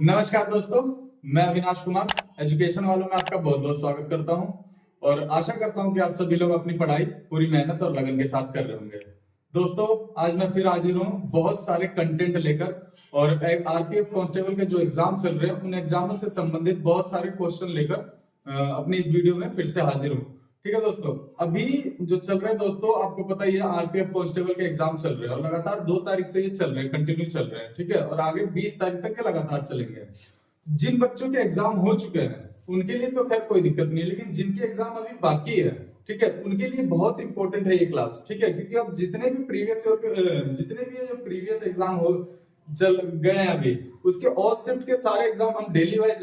नमस्कार दोस्तों, मैं अविनाश कुमार एजुकेशन वालों में आपका बहुत बहुत स्वागत करता हूं और आशा करता हूं कि आप सभी लोग अपनी पढ़ाई पूरी मेहनत और लगन के साथ कर रहे होंगे। दोस्तों, आज मैं फिर हाजिर हूं बहुत सारे कंटेंट लेकर और आरपीएफ कांस्टेबल के जो एग्जाम चल रहे हैं उन एग्जामों से संबंधित बहुत सारे क्वेश्चन लेकर अपनी इस वीडियो में फिर से हाजिर हूं। ठीक है दोस्तों, अभी जो चल रहे हैं दोस्तों, आपको पता ही है आरपीएफ कांस्टेबल के एग्जाम चल रहे हैं और लगातार 2 तारीख से ये चल रहे हैं, कंटिन्यू चल रहे हैं। ठीक है, और आगे 20 तारीख तक के लगातार चलेंगे। जिन बच्चों के एग्जाम हो चुके हैं उनके लिए तो खैर कोई दिक्कत नहीं है, लेकिन जिनके एग्जाम अभी बाकी है, ठीक है, उनके लिए बहुत इंपॉर्टेंट है ये क्लास। ठीक है, क्योंकि अब जितने भी प्रीवियस एग्जाम हो चल गए हैं अभी, उसके ऑल शिफ्ट के सारे एग्जाम हम डेली वाइज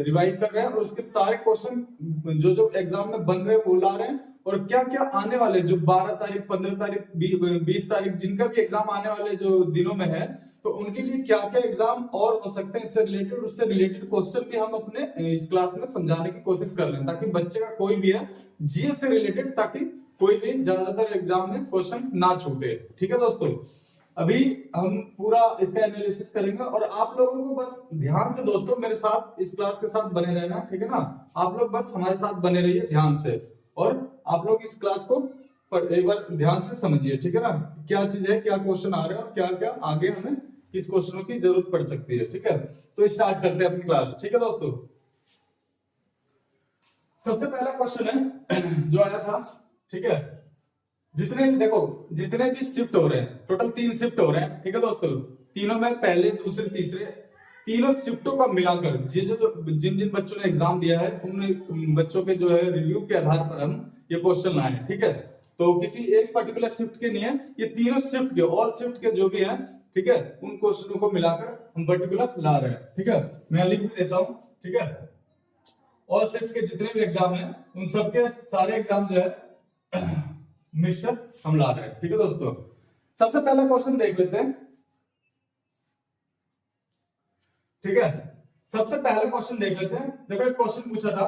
रिवाइव कर रहे हैं और उसके सारे क्वेश्चन जो जो एग्जाम में बन रहे हैं वो ला रहे हैं। और क्या क्या आने वाले जो 12 तारीख, 15 तारीख, 20 तारीख जिनका भी एग्जाम आने वाले जो दिनों में है, तो उनके लिए क्या क्या एग्जाम और हो सकते हैं इससे रिलेटेड, उससे रिलेटेड क्वेश्चन भी हम अपने इस क्लास में समझाने की कोशिश कर रहे हैं, ताकि बच्चे का कोई भी है जीएस से रिलेटेड, ताकि कोई भी ज्यादातर एग्जाम में क्वेश्चन ना छूटे। ठीक है दोस्तों, अभी हम पूरा इसका एनालिसिस करेंगे और आप लोगों को बस ध्यान से दोस्तों मेरे साथ इस क्लास के साथ बने रहना। ठीक है ना, आप लोग बस हमारे साथ बने रहिए ध्यान से और आप लोग इस क्लास को एक बार ध्यान से समझिए। ठीक है ना, क्या चीज है, क्या क्वेश्चन आ रहे हैं और क्या क्या आगे हमें किस क्वेश्चनों की जरूरत पड़ सकती है। ठीक है, तो स्टार्ट करते हैं अपनी क्लास। ठीक है दोस्तों, सबसे पहला क्वेश्चन है जो आया था। ठीक है, जितने भी शिफ्ट हो रहे हैं, टोटल 3 शिफ्ट हो रहे हैं। ठीक है दोस्तों, तीनों में पहले, दूसरे, तीसरे तीनों शिफ्टों का मिलाकर जिन जिन बच्चों ने एग्जाम दिया है उन बच्चों के जो है रिव्यू के आधार पर हम ये क्वेश्चन लाए हैं। ठीक है, तो किसी एक पर्टिकुलर शिफ्ट के नहीं है, ये तीनों शिफ्ट के, ऑल शिफ्ट के जो भी हैं, ठीक है, उन क्वेश्चनों को मिलाकर हम पर्टिकुलर ला रहे हैं। ठीक है, मैं लिख देता हूं। ठीक है, ऑल शिफ्ट के जितने भी एग्जाम हैं उन सबके सारे एग्जाम जो है मिक्सर हम ला रहे हैं। ठीक है दोस्तों, सबसे पहला क्वेश्चन देख लेते हैं। ठीक है, सबसे पहला क्वेश्चन देख लेते हैं। देखो, एक क्वेश्चन पूछा था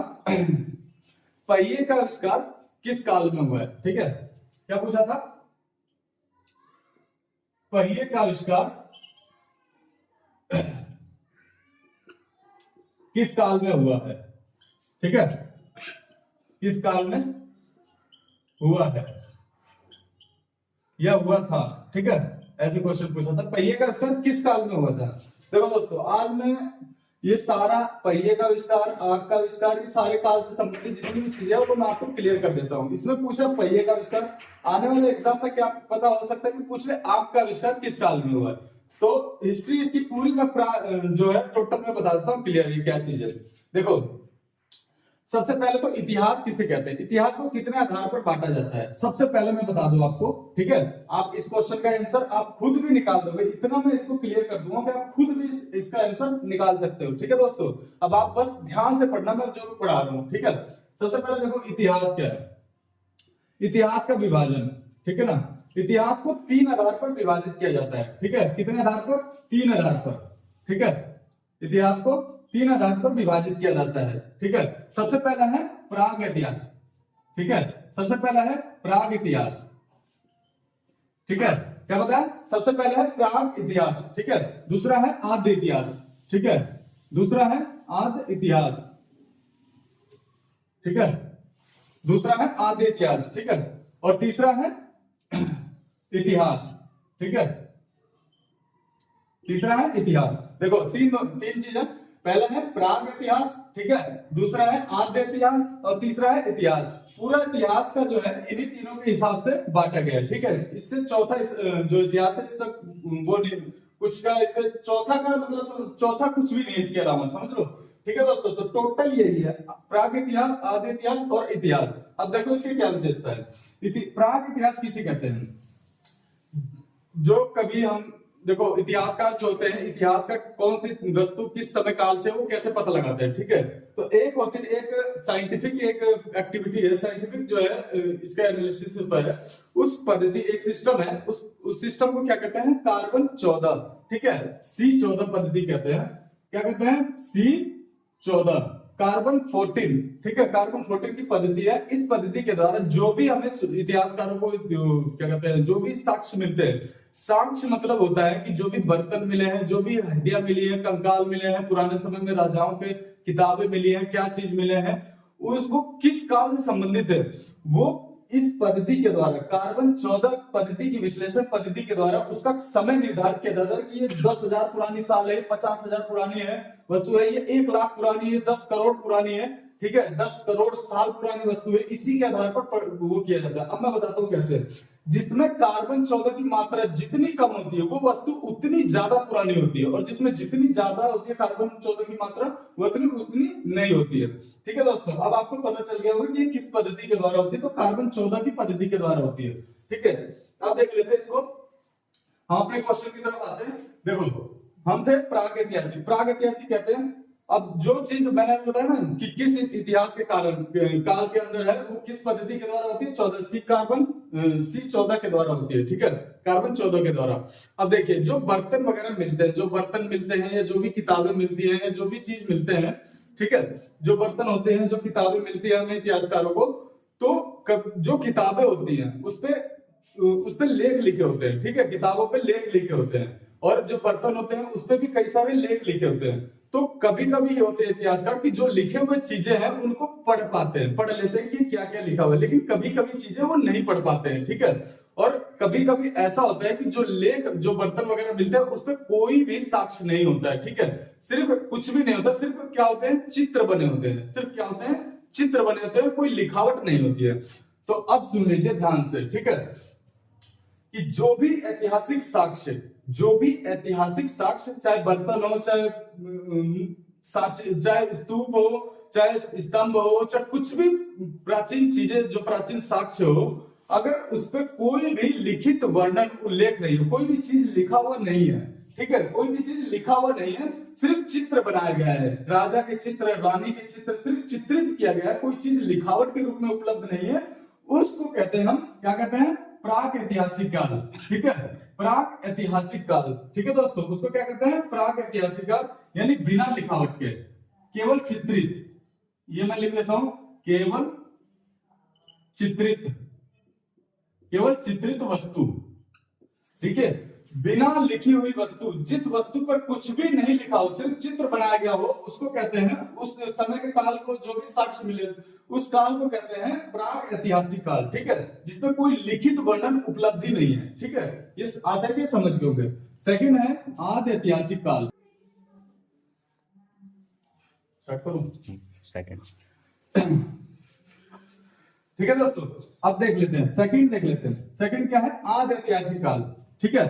पहिए का आविष्कार किस काल में हुआ है। ठीक है, क्या पूछा था? पहिए का आविष्कार किस काल में हुआ है। ठीक है, किस काल में हुआ है या हुआ था। ठीक है, ऐसे क्वेश्चन पूछा था, पहिए का आविष्कार किस काल में हुआ था। देखो दोस्तों, आज मैं ये सारा पहिए का आविष्कार, आग का आविष्कार, ये सारे काल से संबंधित जितनी भी चीजें हैं वो मैं आपको क्लियर कर देता हूं। इसमें पूछा पहिए का आविष्कार, आने वाले एग्जाम में क्या पता हो सकता है कि पूछ ले आग का आविष्कार किस काल में हुआ है। तो हिस्ट्री इसकी पूरी मैं जो है टोटल में बता देता हूँ क्लियरली क्या चीज है। देखो, सबसे पहले तो इतिहास किसे कहते हैं, इतिहास को कितने आधार पर बांटा जाता है, सबसे पहले मैं बता दूं आपको। ठीक है, आप इस क्वेश्चन का आंसर आप खुद भी निकाल दोगे, इतना मैं इसको क्लियर कर दूंगा कि आप खुद भी इसका आंसर निकाल सकते हो। ठीक है दोस्तों, अब आप बस ध्यान से पढ़ना, मैं जो पढ़ा रहा हूं। ठीक है, सबसे पहले देखो इतिहास क्या है, इतिहास का विभाजन। ठीक है ना, इतिहास को 3 आधार पर विभाजित किया जाता है। ठीक है, कितने आधार पर? 3 आधार पर। ठीक है, इतिहास को 3 आधार पर विभाजित किया जाता है। ठीक है, सबसे पहला है प्राग इतिहास। ठीक है, सबसे पहला है प्राग इतिहास। ठीक है, क्या बताया? सबसे पहला है प्राग इतिहास। ठीक है, दूसरा है आद्य इतिहास। ठीक है, दूसरा है आद्य इतिहास। ठीक है, दूसरा है आद्य इतिहास। ठीक है, और तीसरा है इतिहास। ठीक है, तीसरा है इतिहास। देखो, तीन चीजें, पहला है प्राग इतिहास, ठीक है, दूसरा है आद्य इतिहास और तीसरा है इतिहास। पूरा इतिहास का जो है इन्हीं तीनों के हिसाब से बांटा गया है। ठीक है, इससे चौथा जो इतिहास है इससे वो नहीं, कुछ का इसमें चौथा का मतलब चौथा कुछ भी नहीं इसके अलावा, समझ लो। ठीक है दोस्तों, तो टोटल यही है, प्राग इतिहास, आद्य इतिहास और इतिहास। अब देखो इसकी क्या विशेषता है। प्राग इतिहास किसे कहते हैं? जो कभी हम देखो, इतिहासकार जो होते हैं, इतिहास का कौन सी वस्तु किस समय काल से वो कैसे पता लगाते हैं। ठीक है, तो एक होती है, एक साइंटिफिक एक एक्टिविटी है, साइंटिफिक जो है इसका एनालिसिस होता है, उस पद्धति, एक सिस्टम है, उस सिस्टम को क्या कहते हैं? कार्बन 14। ठीक है, C14 पद्धति कहते हैं। क्या कहते हैं? C14। कार्बन 14, ठीक है, कार्बन 14 की पद्धति है। इस पद्धति के द्वारा जो भी हमें इतिहासकारों को क्या कहते हैं, जो भी साक्ष्य मिलते हैं, साक्ष्य मतलब होता है कि जो भी बर्तन मिले हैं, जो भी हड्डियां मिली है, कंकाल मिले हैं, पुराने समय में राजाओं के किताबें मिली हैं, क्या चीज मिले हैं, उसको किस काल से संबंधित है, वो इस पद्धति के द्वारा, कार्बन 14 पद्धति की विश्लेषण पद्धति के द्वारा उसका समय निर्धारित किया जाता है कि ये 10,000 पुरानी साल है, 50,000 पुरानी है वस्तु है, ये 1,00,000 पुरानी है, 10 करोड़ पुरानी है, ठीक है, 10 करोड़ साल पुरानी वस्तु है। इसी के आधार पर वो किया जाता है। अब मैं बताता हूँ कैसे। जिसमें कार्बन 14 की मात्रा जितनी कम होती है वो वस्तु उतनी ज्यादा पुरानी होती है, और जिसमें जितनी ज्यादा होती है कार्बन 14 की मात्रा वो उतनी नहीं होती है। ठीक है दोस्तों, अब आपको पता चल गया होगा कि ये किस पद्धति के द्वारा होती है, तो कार्बन 14 की पद्धति के द्वारा होती है। ठीक है, अब देख लेते हैं इसको। हम अपने क्वेश्चन की तरफ आते हैं। देखो, हम थे प्रागैतिहासिक। प्रागैतिहासिक कहते हैं, अब जो चीज मैंने बताया ना कि किस इतिहास के काल के अंदर है, वो किस पद्धति के द्वारा होती है, 14 C14 के द्वारा होती है। ठीक है, कार्बन 14 के द्वारा। अब देखिए, जो बर्तन वगैरह मिलते हैं, जो बर्तन मिलते हैं या जो भी किताबें मिलती हैं या जो भी चीज मिलते हैं, ठीक है, जो बर्तन होते हैं, जो किताबें मिलती है हमें इतिहासकारों को, तो जो किताबें होती हैं उस पे लेख लिखे होते हैं। ठीक है, किताबों पे लेख लिखे होते हैं, और जो बर्तन होते हैं उस पे भी कई सारे लेख लिखे होते हैं। तो कभी कभी ये होते हैं इतिहासकार कि जो लिखे हुए चीजें हैं उनको पढ़ पाते हैं, पढ़ लेते हैं कि क्या क्या लिखा हुआ है, लेकिन कभी कभी चीजें वो नहीं पढ़ पाते हैं। ठीक है, और कभी कभी ऐसा होता है कि जो लेख, जो बर्तन वगैरह मिलते हैं उस पर कोई भी साक्ष्य नहीं होता है। ठीक है, सिर्फ कुछ भी नहीं होता, सिर्फ क्या होते हैं, चित्र बने होते हैं। सिर्फ क्या होते हैं, चित्र बने होते हैं, कोई लिखावट नहीं होती है। तो अब सुन लीजिए ध्यान से, ठीक है, कि जो भी ऐतिहासिक साक्ष्य, चाहे बर्तन हो, चाहे स्तूप हो, चाहे स्तंभ हो, चाहे कुछ भी प्राचीन चीजें, जो प्राचीन साक्ष्य हो, अगर उस पर कोई भी लिखित वर्णन उल्लेख नहीं हो, कोई भी चीज लिखा हुआ नहीं है, ठीक है, कोई भी चीज लिखा हुआ नहीं है, सिर्फ चित्र बनाया गया है, राजा के चित्र, रानी के चित्र, सिर्फ चित्रित किया गया है, कोई चीज लिखावट के रूप में उपलब्ध नहीं है, उसको कहते हैं हम, क्या कहते हैं, प्राक ऐतिहासिक काल। ठीक है, प्राक ऐतिहासिक काल। ठीक है दोस्तों, उसको क्या कहते हैं, प्राक ऐतिहासिक काल, यानी बिना लिखावट के, केवल चित्रित। ये मैं लिख देता हूं, केवल चित्रित वस्तु। ठीक है, बिना लिखी हुई वस्तु, जिस वस्तु पर कुछ भी नहीं लिखा हो, सिर्फ चित्र बनाया गया हो, उसको कहते हैं, उस समय के काल को जो भी साक्ष्य मिले उस काल को कहते हैं प्राक ऐतिहासिक काल। ठीक है, जिसमें कोई लिखित वर्णन उपलब्धि नहीं है। ठीक है, इस आशय के समझ गए। सेकंड है आदि ऐतिहासिक काल। स्टार्ट करूं? सेकंड। ठीक है दोस्तों, अब देख लेते हैं सेकंड, सेकंड क्या है, आदि ऐतिहासिक काल। ठीक है,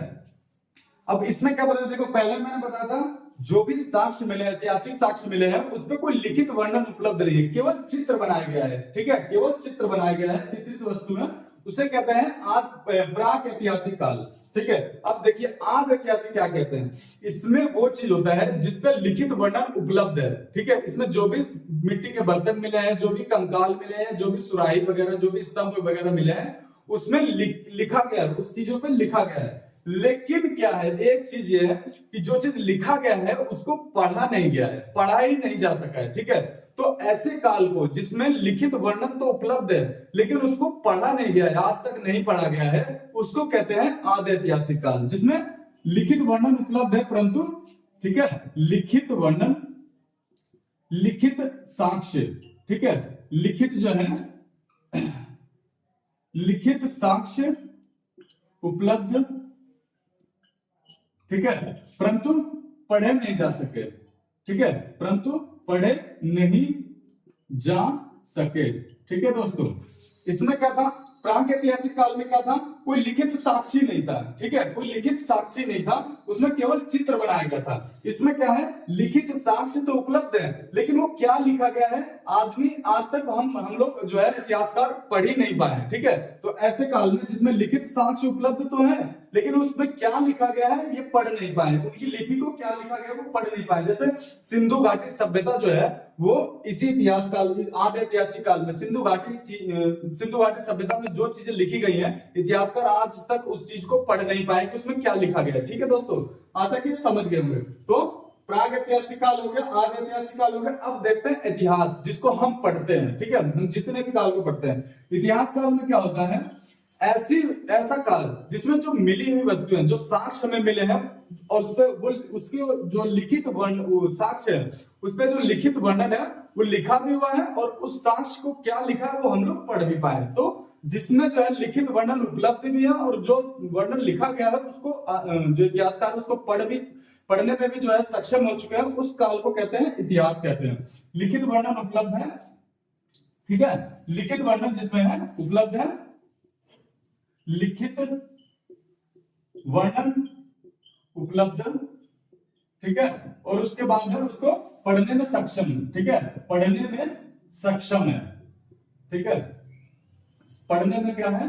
अब इसमें क्या बताया, देखो पहले मैंने बताया था जो भी साक्ष्य मिले, ऐतिहासिक साक्ष्य मिले हैं, उसमें कोई लिखित वर्णन उपलब्ध नहीं है, केवल चित्र बनाया गया है। ठीक है, केवल चित्र बनाया गया है, चित्रित वस्तु है, उसे कहते हैं प्राक ऐतिहासिक काल। ठीक है, अब देखिए आदि ऐतिहासिक क्या कहते हैं, इसमें वो चीज होता है जिसपे लिखित वर्णन उपलब्ध है। ठीक है, इसमें जो भी मिट्टी के बर्तन मिले हैं, जो भी कंकाल मिले हैं, जो भी सुराही वगैरह, जो भी स्तंभ वगैरह मिले हैं, उसमें लिखा गया है, उस चीजों पे लिखा गया है। लेकिन क्या है, एक चीज ये है कि जो चीज लिखा गया है उसको पढ़ा नहीं गया है, पढ़ा ही नहीं जा सका है। ठीक है, तो ऐसे काल को जिसमें लिखित वर्णन तो उपलब्ध है लेकिन उसको पढ़ा नहीं गया है, आज तक नहीं पढ़ा गया है, उसको कहते हैं आदि ऐतिहासिक काल। जिसमें लिखित वर्णन उपलब्ध है परंतु, ठीक है, लिखित वर्णन, लिखित साक्ष्य, ठीक है, लिखित जो है, लिखित साक्ष्य उपलब्ध, ठीक है, परंतु पढ़े नहीं जा सके। ठीक है, परंतु पढ़े नहीं जा सके। ठीक है दोस्तों, इसमें क्या था, प्राक ऐतिहासिक काल में क्या था, कोई लिखित साक्षी नहीं था। ठीक है, कोई लिखित साक्षी नहीं था, उसमें केवल चित्र बनाया गया था। इसमें क्या है, लिखित साक्ष्य तो उपलब्ध है लेकिन वो क्या लिखा गया है, आदमी आज तक हम लोग जो है इतिहासकार पढ़ ही नहीं पाए। ठीक है, तो ऐसे काल में जिसमें लिखित साक्ष्य उपलब्ध तो है लेकिन उसमें क्या लिखा गया है ये पढ़ नहीं पाए, उनकी लिपि को क्या लिखा गया वो पढ़ नहीं पाए। जैसे सिंधु घाटी सभ्यता जो है वो इसी इतिहास काल में, आदि ऐतिहासिक काल में सिंधु घाटी सभ्यता में जो चीजें लिखी गई हैं, इतिहासकार आज तक उस चीज को पढ़ नहीं पाए कि उसमें क्या लिखा गया है। ठीक है दोस्तों, आशा की समझ गए होंगे। तो प्रागैतिहासिक काल हो गया, आदि ऐतिहासिक काल हो गया। अब देखते हैं इतिहास, जिसको हम पढ़ते हैं, ठीक है, हम जितने भी काल को पढ़ते हैं। इतिहास काल में क्या होता है, ऐसा काल जिसमें जो मिली हुई वस्तुएं, जो साक्ष्य में मिले हैं, और उस पे वो उसकी जो लिखित वर्ण साक्ष्य है, उस पे जो लिखित वर्णन है वो लिखा भी हुआ है, और उस साक्ष्य को क्या लिखा है वो हम लोग पढ़ भी पाए। तो जिसमें जो है लिखित वर्णन उपलब्ध भी है, और जो वर्णन लिखा गया है उसको जो इतिहासकार उसको पढ़ने में भी जो है सक्षम हो चुके हैं, उस काल को कहते हैं इतिहास कहते हैं। लिखित वर्णन उपलब्ध है, ठीक है, लिखित वर्णन जिसमें है उपलब्ध है, लिखित वर्णन उपलब्ध, ठीक है, और उसके बाद है उसको पढ़ने में सक्षम, ठीक है, पढ़ने में सक्षम है, ठीक है, पढ़ने में क्या है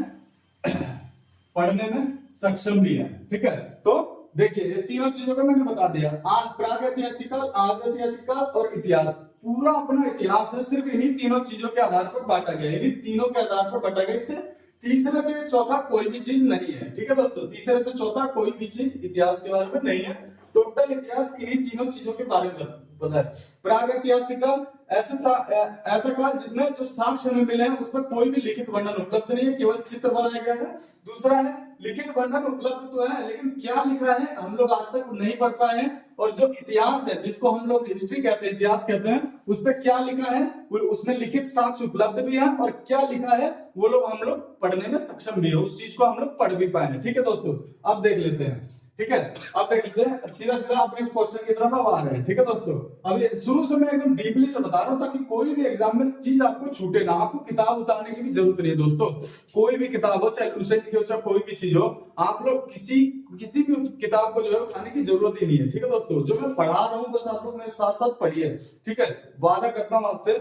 पढ़ने में सक्षम भी है, ठीक है। तो देखिए ये तीनों चीजों का मैंने बता दिया, प्रागैतिहासिक काल, आदिऐतिहासिक काल और इतिहास। पूरा अपना इतिहास है सिर्फ इन्हीं तीनों चीजों के आधार पर बांटा गया है, इन्हीं तीनों के आधार पर बांटा गया। इससे तीसरे से चौथा कोई भी चीज नहीं है, ठीक है दोस्तों, तीसरे से चौथा कोई भी चीज इतिहास के बारे में नहीं है। टोटल इतिहास इन्हीं तीनों चीजों के बारे में पता है। प्रागैतिहासिक काल ऐसा काल जिसमें जो साक्ष्य में मिले हैं उस पर कोई भी लिखित वर्णन उपलब्ध नहीं है, केवल चित्र बनाया गया है। दूसरा है लिखित वर्णन उपलब्ध तो है, लेकिन क्या लिखा है हम लोग आज तक नहीं पढ़ पाए हैं। और जो इतिहास है, जिसको हम लोग हिस्ट्री कहते हैं, इतिहास कहते हैं, उस पर क्या लिखा है, उसमें लिखित साक्ष्य उपलब्ध भी है, और क्या लिखा है वो लोग हम लोग पढ़ने में सक्षम भी है, उस चीज को हम लोग पढ़ भी पाए हैं, ठीक है दोस्तों। अब देख लेते हैं, ठीक है, अब देख लेते हैं, सीधा सीधा अपने क्वेश्चन की तरफ अब आ रहे हैं, ठीक है दोस्तों। अब शुरू से मैं एकदम डीपली से बता रहा हूं ताकि कोई भी एग्जाम में चीज आपको छूटे ना। आपको किताब उतारने की भी जरूरत नहीं है दोस्तों, कोई भी किताब हो, चाहे लूसेंट की हो, चाहे कोई भी चीज हो, आप लोग किसी भी किताब को जो है उठाने की जरूरत ही नहीं है, ठीक है दोस्तों। जो मैं पढ़ा रहा हूँ बस आप लोग मेरे साथ साथ पढ़िए, ठीक है, वादा करता हूँ आपसे,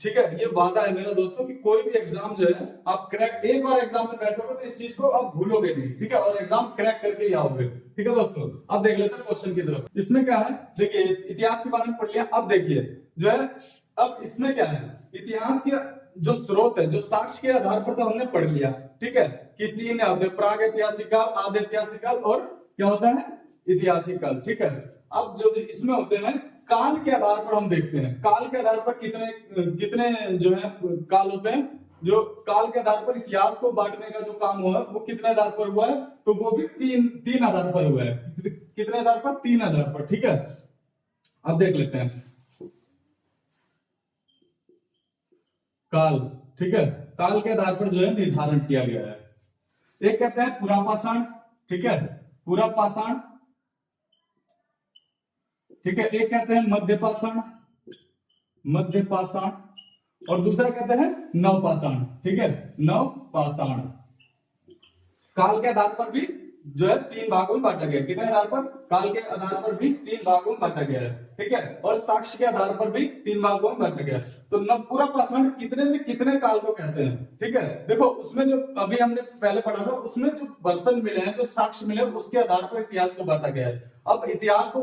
ठीक है, ये वादा है मेरा दोस्तों कि कोई भी एग्जाम जो है आप क्रैक, एक बार एग्जाम में बैठोगे तो इस चीज को आप भूलोगे नहीं, ठीक है, और एग्जाम क्रैक करके ही आओगे, ठीक है दोस्तों। अब देख लेते हैं क्वेश्चन की तरफ। इसमें क्या है, देखिए इतिहास के बारे में पढ़ लिया। अब देखिए जो है, अब इसमें क्या है, इतिहास के जो स्रोत है, जो साक्ष्य के आधार पर तो हमने पढ़ लिया, ठीक है, कि तीन होते हैं, प्रागैतिहासिक काल, आदिऐतिहासिक काल और क्या होता है, ऐतिहासिक काल, ठीक है। अब जो इसमें होते हैं काल के आधार पर हम देखते हैं, काल के आधार पर कितने जो है काल होते हैं। जो काल के आधार पर इतिहास को बांटने का जो काम हुआ है वो कितने आधार पर हुआ है, तो वो भी तीन आधार पर हुआ है। कितने आधार पर, तीन आधार पर, ठीक है। अब देख लेते हैं काल, ठीक है, काल के आधार पर जो है निर्धारण किया गया है। एक कहते हैं पुरापाषाण, ठीक है, पुरापाषाण, ठीक है, एक कहते हैं मध्यपाषाण, मध्यपाषाण, और दूसरा कहते हैं नवपाषाण, ठीक है, नवपाषाण। काल के आधार पर भी जो है तीन भागों में बांटा गया, कितने आधार पर, काल के आधार पर भी तीन भागों में बांटा गया है, ठीक है, और साक्ष्य के आधार पर भी तीन भागों में बांटा गया है। तो पुरापाषाण कितने से कितने काल को कहते हैं, ठीक है। देखो उसमें जो अभी हमने पहले पढ़ा था, उसमें जो बर्तन मिले हैं, जो साक्ष्य मिले हैं, उसके आधार पर इतिहास को बांटा गया है। अब इतिहास को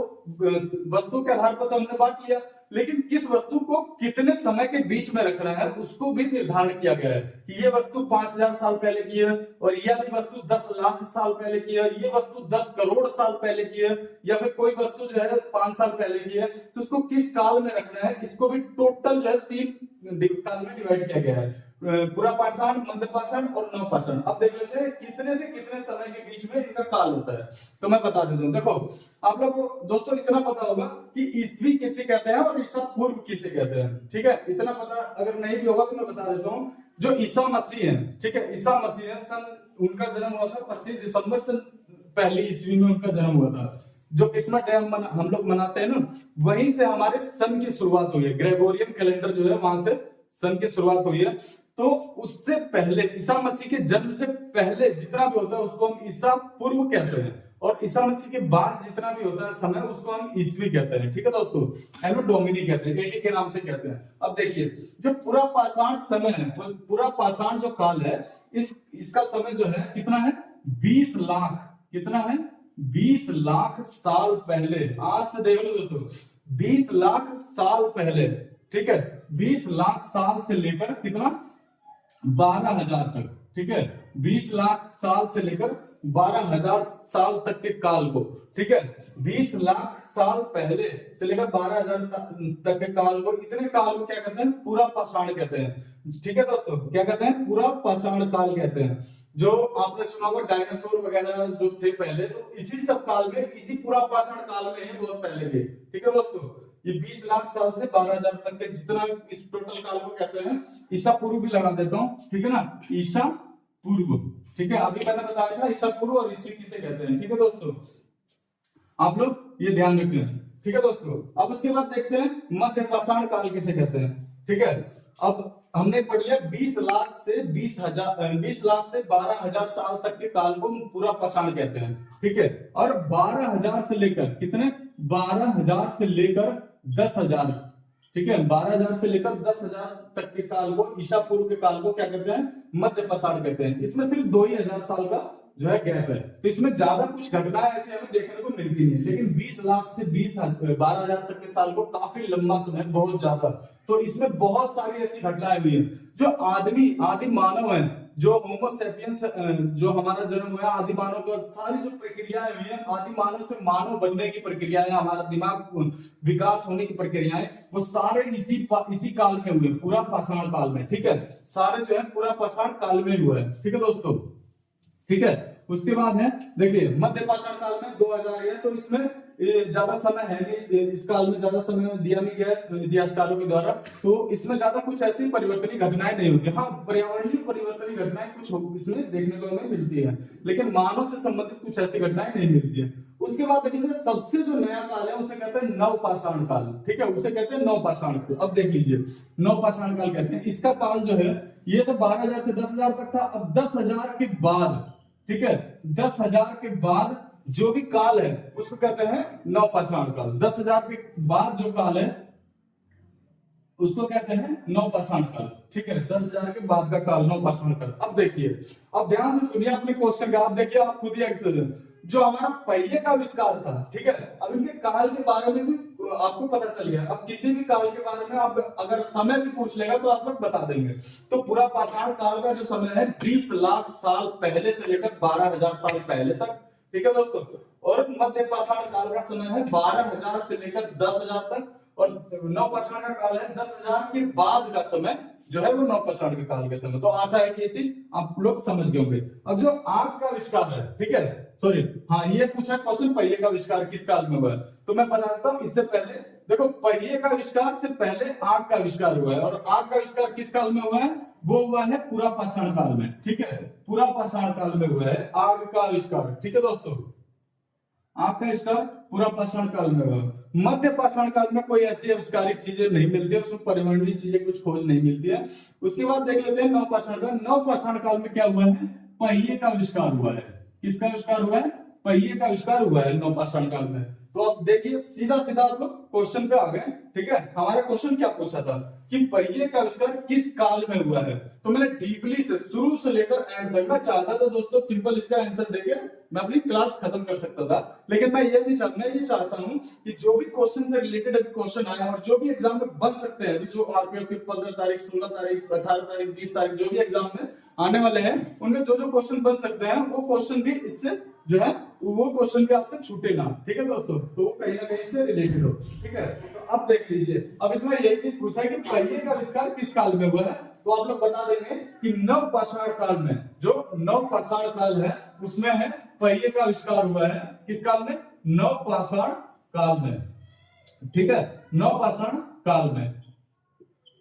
वस्तु के आधार पर तो हमने बांट लिया, लेकिन किस वस्तु को कितने समय के बीच में रखना है उसको भी निर्धारण किया गया है कि ये वस्तु 5000 साल पहले की है, और यह वस्तु 10 लाख साल पहले की है, ये वस्तु 10 करोड़ साल पहले की है, या फिर कोई वस्तु जो है 5 साल पहले की है, तो उसको किस काल में रखना है, इसको भी टोटल जो है तीन काल में डिवाइड किया गया है, पुरापाषाण, मध्यपाषाण और नवपाषाण। अब देख लेते हैं कितने से कितने समय के बीच में इनका काल होता है, तो मैं बता देता हूँ। देखो आप लोग को दोस्तों इतना पता होगा कि ईस्वी किसे कहते हैं और ईसा पूर्व किसे कहते हैं, ठीक है, इतना पता अगर नहीं भी होगा तो मैं बता देता हूँ। जो ईसा मसीह है, ठीक है, ईसा मसीह है, सन उनका जन्म हुआ था 25 दिसंबर सन पहली ईस्वी में उनका जन्म हुआ था। जो क्रिसमस डे हम लोग मनाते हैं ना, वहीं से हमारे सन की शुरुआत हुई है, ग्रेगोरियन कैलेंडर जो है वहां से सन की शुरुआत हुई है। तो उससे पहले ईसा मसीह के जन्म से पहले जितना भी होता है उसको हम ईसा पूर्व कहते हैं, और ईसा मसीह के बाद जितना भी होता है समय उसको हम ईस्वी कहते हैं, ठीक है दोस्तों, एनो डोमिनी कहते हैं, एडी के नाम से कहते हैं। अब देखिए जो पुरापाषाण समय है, पुरापाषाण जो काल है, इसका समय जो है कितना है, 20 लाख, कितना है, 20 लाख साल पहले। आज से देख लो दोस्तों, 20 लाख साल पहले, ठीक है, 20 लाख साल से लेकर कितना, 12,000 तक, ठीक है, 20 लाख साल से लेकर 12,000 साल तक के काल को, ठीक है, 20 लाख साल पहले से लेकर 12,000 तक के काल को, इतने काल को क्या कहते हैं, पूरा पाषाण कहते हैं। ठीक है दोस्तों, क्या कहते हैं, पूरा पाषाण काल कहते हैं। जो आपने सुना होगा डायनासोर वगैरह जो थे पहले, तो इसी सब काल में, इसी पूरा पाषाण काल में है, बहुत पहले के। ठीक है दोस्तों, ये 20 लाख साल से 12,000 तक के जितना इस टोटल काल को कहते हैं, ईसा पूर्व भी लगा देता हूं, ठीक है ना, ईसा पूर्व। ठीक है, अभी मैंने बताया था ईसा पूर्व और ईस्वी किसे कहते हैं। ठीक है दोस्तों, आप लोग ये ध्यान रखें। ठीक है दोस्तों, अब उसके बाद देखते हैं मध्य पाषाण काल किसे कहते हैं। ठीक है, अब हमने पढ़ लिया 20 लाख से 20 लाख से 12,000 साल तक के काल को पूरा पाषाण कहते हैं। ठीक है, और 12,000 से लेकर कितने, 12,000 से लेकर 10,000, ठीक है, 12,000 से लेकर 10,000 तक के काल को, ईसा पूर्व के काल को क्या कहते हैं, मध्य पाषाण कहते हैं। इसमें सिर्फ 2,000 साल का जो है गैप है, तो इसमें ज्यादा कुछ घटनाएं ऐसी हमें देखने को मिलती नहीं, लेकिन 20 लाख से 12,000 तक के साल को काफी लंबा समय, बहुत ज्यादा। तो इसमें बहुत सारी ऐसी घटनाएं हुई है, जो आदि मानव है, जो होमोसेपियंस, जो हमारा जन्म हुआ आदि मानव का, सारी जो प्रक्रियाएं हुई है, आदि मानव से मानव बनने की प्रक्रियाएं, हमारा दिमाग विकास होने की प्रक्रियाएं, वो सारे इसी काल में हुए, पूरा पाषाण काल में। ठीक है, सारे जो है पूरा पाषाण काल में हुआ है। ठीक है दोस्तों, ठीक है, उसके बाद है देखिए मध्य पाषाण काल में 2000 है, तो इसमें ज्यादा समय है नहीं, इस काल में ज्यादा समय दिया नहीं गया इतिहासकारों के द्वारा, तो इसमें ज्यादा कुछ ऐसी परिवर्तनीय घटनाएं नहीं होती। हाँ, पर्यावरणीय परिवर्तनीय घटनाएं कुछ इसमें देखने को हमें मिलती है, लेकिन मानव से संबंधित कुछ ऐसी घटनाएं नहीं मिलती है। उसके बाद देखिए सबसे जो नया काल है उसे कहते हैं नवपाषाण काल। ठीक है, उसे कहते हैं नवपाषाण काल। अब देख लीजिए, नवपाषाण काल कहते हैं, इसका काल जो है ये तो 12,000 से 10,000 तक था। अब 10,000 के बाद, ठीक है, 10,000 के बाद जो भी काल है उसको कहते हैं नवपाषाण काल। 10,000 के बाद जो काल है उसको कहते हैं नवपाषाण काल। ठीक है, 10,000 के बाद का काल नवपाषाण काल। अब देखिए, अब ध्यान से सुनिए अपने क्वेश्चन का। आप देखिए, आप खुद ही जो हमारा पहिए का आविष्कार था, ठीक है, अब इनके काल के बारे में भी आपको पता चल गया। अब किसी भी काल के बारे में आप अगर समय भी पूछ लेगा तो आप लोग बता देंगे। तो पूरा पाषाण काल का जो समय है 20 लाख साल पहले से लेकर 12,000 साल पहले तक। ठीक है दोस्तों, और मध्य पाषाण काल का समय है 12,000 से लेकर 10,000 तक, और नवपाषाण का काल है 10,000 के बाद का समय जो है वो नवपाषाण के काल का समय। तो आशा है कि ये चीज आप लोग समझ गए होंगे। अब जो आग का आविष्कार है, ठीक है, सॉरी, हाँ, ये पूछा क्वेश्चन पहिए का आविष्कार किस काल में हुआ है, तो मैं बताता हूँ। इससे पहले देखो, पहिए का आविष्कार से पहले आग का आविष्कार हुआ है, और आग का आविष्कार किस काल में हुआ है, वो हुआ है पूरा पाषाण काल में। ठीक है, पूरा पाषाण काल में हुआ है आग का आविष्कार। ठीक है दोस्तों, आग का आविष्कार पूरा पाषाण काल में हुआ। मध्य पाषाण काल में कोई ऐसी आविष्कारिक चीजें नहीं मिलती है, उसमें पर्यावरणीय चीजें कुछ खोज नहीं मिलती है। उसके बाद देख लेते हैं नवपाषाण काल। नवपाषाण काल में क्या हुआ है, पहिए का आविष्कार हुआ है। किसका आविष्कार हुआ है, पहिए का आविष्कार हुआ है नवपाषाण काल में। तो अब देखिए, सीधा सीधा आप लोग क्वेश्चन पे आ गए। ठीक है, हमारा क्वेश्चन क्या पूछा था कि पहिए का आविष्कार किस काल में हुआ है, तो मैंने डीपली से शुरू से लेकर एंड तक, मैं चाहता था दोस्तों सिंपल इसका आंसर देके मैं अपनी क्लास खत्म कर सकता था, लेकिन मैं ये चाहता हूं कि जो भी क्वेश्चन से रिलेटेड क्वेश्चन आए और जो भी एग्जाम में बन सकते हैं, जो आरपीएफ की 15 तारीख, 16 तारीख, 18 तारीख, 20 तारीख जो भी एग्जाम में आने वाले हैं, उनमें जो जो क्वेश्चन बन सकते हैं वो क्वेश्चन भी इससे जो है वो क्वेश्चन भी आपसे छूटे ना। ठीक है दोस्तों, तो कहीं ना कहीं से रिलेटेड हो। ठीक है, तो अब देख लीजिए, अब इसमें यही चीज पूछा है कि पहिए का आविष्कार किस काल में हुआ है, तो आप लोग बता देंगे कि नवपाषाण काल में। जो नवपाषाण काल है उसमें है पहिए का आविष्कार हुआ है। किस काल में, नवपाषाण काल में। ठीक है, नवपाषाण काल में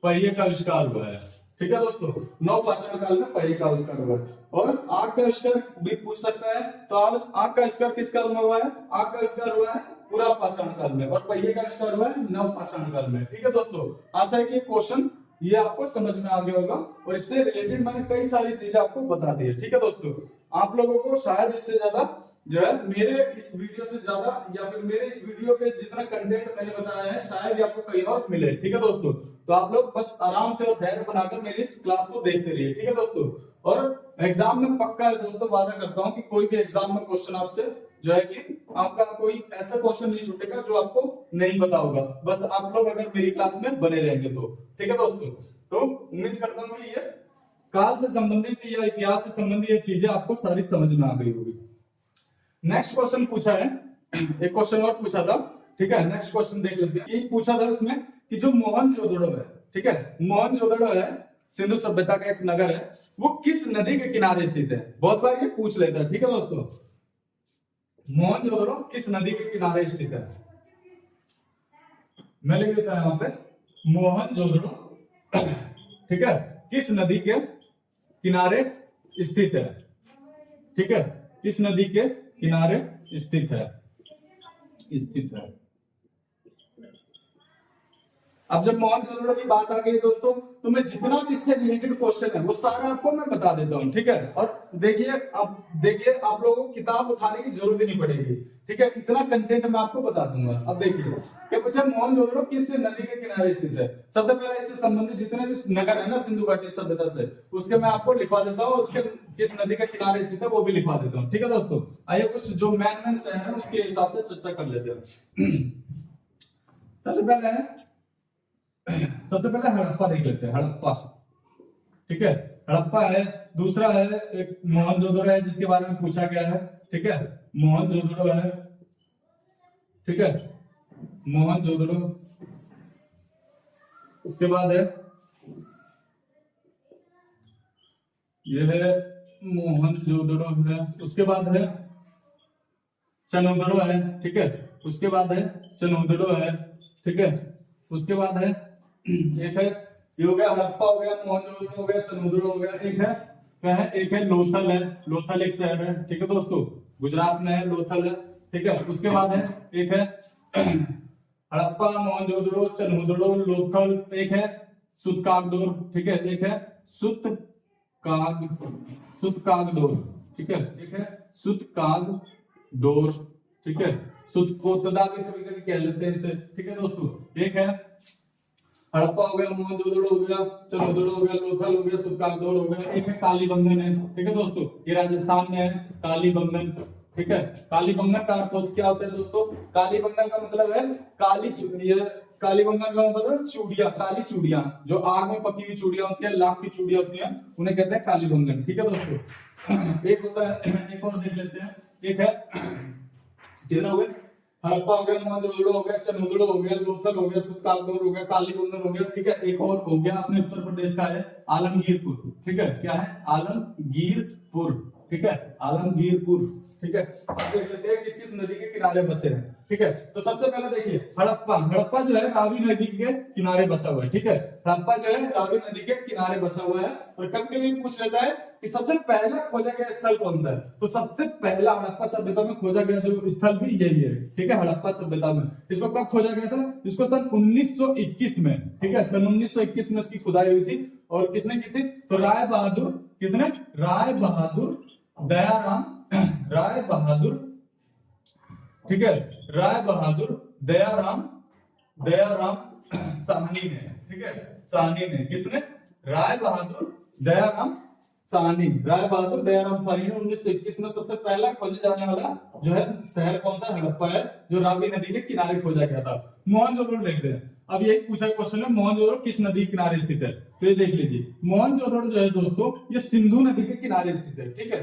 पहिए का आविष्कार हुआ है। ठीक है दोस्तों, नवपाषाण काल में पहिए का आविष्कार हुआ है। और आग का आविष्कार भी पूछ सकता है, तो आप आग का आविष्कार किस काल में हुआ है, आग का आविष्कार हुआ है पूरा पाषाण काल में, और पहिए का आविष्कार हुआ है नवपाषाण काल में। ठीक है दोस्तों, आशा है कि क्वेश्चन ये आपको समझ में आ गया होगा, और इससे रिलेटेड मैंने कई सारी चीजें आपको बता दी है। ठीक है दोस्तों, आप लोगों को शायद इससे ज्यादा जो है मेरे इस वीडियो से ज्यादा, या फिर मेरे इस वीडियो पे जितना कंटेंट मैंने बताया है शायद आपको कहीं और मिले। ठीक है दोस्तों, तो आप लोग बस आराम से और धैर्य बनाकर मेरी इस क्लास को देखते रहिए। ठीक है दोस्तों, और एग्जाम में पक्का है दोस्तों, वादा करता हूं कि कोई भी एग्जाम में क्वेश्चन आपसे जो है कि आपका कोई ऐसा क्वेश्चन नहीं छूटेगा जो आपको नहीं पता होगा, बस आप लोग अगर मेरी क्लास में बने रहेंगे तो। ठीक है दोस्तों, तो उम्मीद करता हूं कि ये काल से संबंधित या इतिहास से संबंधित ये चीजें आपको सारी समझ में आ गई होगी। नेक्स्ट क्वेश्चन पूछा है, एक क्वेश्चन और पूछा था, ठीक है। नेक्स्ट क्वेश्चन देख लेते हैं। ये पूछा था उसमें कि जो मोहनजोदड़ो है, ठीक है, मोहनजोदड़ो है सिंधु सभ्यता का एक नगर है, वो किस नदी के किनारे स्थित है। बहुत बार ये पूछ लेता है, ठीक है दोस्तों। मोहनजोदड़ो किस नदी के किनारे स्थित है। मैं लिख देता हूं यहां पे, मोहनजोदड़ो ठीक है किस नदी के किनारे स्थित है, ठीक है, किस नदी के किनारे स्थित है। अब जब मोहनजोदड़ो की बात आ गई दोस्तों, तो मैं जितना भी इससे रिलेटेड क्वेश्चन है वो सारा आपको मैं बता देता हूँ, ठीक है। और देखिए आप लोगों को किताब उठाने की जरूरत ही नहीं पड़ेगी, ठीक है, इतना कंटेंट मैं आपको बता दूंगा। अब देखिए क्या पूछा, मोहनजोदड़ो किस नदी के किनारे स्थित है। सबसे पहले इससे संबंधित जितने भी नगर है ना सिंधु घाटी सभ्यता से, उसके मैं आपको लिखवा देता हूँ, उसके किस नदी के किनारे स्थित है वो भी लिखवा देता हूँ, ठीक है दोस्तों। आइए कुछ जो मेन शहर है उसके हिसाब से चर्चा कर लेते हैं। सबसे पहले हड़प्पा देख लेते हैं, हड़प्पा, ठीक है, हड़प्पा है। दूसरा है एक मोहनजोदड़ो है जिसके बारे में पूछा गया है, ठीक है, मोहनजोदड़ो है, ठीक है, मोहनजोदड़ो। उसके बाद है ये है मोहनजोदड़ो है। उसके बाद है चनोदड़ो है, ठीक है, उसके बाद है चनोदड़ो है, ठीक है, उसके बाद है एक है, ये हो गया हड़प्पा हो गया, मोहनजोदड़ो हो गया, चनोदड़ो हो गया। एक है क्या है, एक है लोथल है, लोथल एक शहर है, ठीक है दोस्तों, गुजरात में है, लोथल है, ठीक है। उसके बाद है एक है हड़प्पा, मोहनजोदड़ो, चनोदड़ो, लोथल। एक है सुतकागडोर, ठीक है, एक है सुतकागडोर, ठीक है, एक है सुतकागडोर, ठीक है, सुतकोतदा भी कभी कभी कह लेते हैं इसे, ठीक है दोस्तों। एक है हड़प्पा हो गया, मोहनजोदड़ो हो गया, चनोदड़ो हो गया, लोथल हो गया, सुतकागडोर हो गया। एक है कालीबंगन है, ठीक है दोस्तों, ये राजस्थान में है, कालीबंगन, ठीक है। कालीबंगन का अर्थ क्या होता है दोस्तों, कालीबंगन का मतलब है कालीबंगन का मतलब है चूड़ियां, काली चूड़ियां, जो आग में पकी हुई चूड़ियां होती है, लाख की चूड़ियां होती हैं, उन्हें कहते हैं कालीबंगन, ठीक है दोस्तों। एक होता है, एक और देख लेते हैं। एक है कितना हो गया, हड़प्पा हो गया, मोहनजोदड़ो हो गया, चनोदड़ो हो गया, लोथल हो गया, सुतकागडोर हो गया, कालीबंगन हो गया, ठीक है। एक और हो गया अपने उत्तर प्रदेश का है आलमगीरपुर, ठीक है, क्या है आलमगीरपुर, ठीक है, आलमगीरपुर, ठीक है। अब देख लेते हैं किस किस नदी के किनारे बसे हैं, ठीक है। तो सबसे पहले देखिए हड़प्पा, हड़प्पा जो है रावी नदी के किनारे बसा हुआ है, ठीक है, हड़प्पा जो है रावी नदी के किनारे बसा हुआ है। और कभी कभी पूछ लेता है कि सबसे पहला खोजा गया स्थल कौन सा है, तो सबसे पहला हड़प्पा सभ्यता में खोजा गया जो स्थल भी यही है, ठीक है, हड़प्पा सभ्यता में। इसको कब खोजा गया था, इसको सन 1921 में, ठीक है, सन 1921 में इसकी खुदाई हुई थी। और किसने की थी, तो राय बहादुर, किसने, राय बहादुर दयाराम, राय बहादुर, ठीक है, राय बहादुर दयाराम साहनी ने, ठीक है, साहनी ने, किसने, राय बहादुर दयाराम साहनी, राय बहादुर दयाराम साहनी ने 1921 में सबसे पहला खोजे जाने वाला जो है शहर कौन सा, हड़प्पा है, जो रावी नदी के किनारे खोजा गया था। मोहनजोदड़ो देखते हैं। अब यही पूछा क्वेश्चन है, मोहनजोदड़ो किस नदी के किनारे स्थित है, तो ये देख लीजिए, मोहनजोदड़ो जो है दोस्तों ये सिंधु नदी के किनारे स्थित है, ठीक है।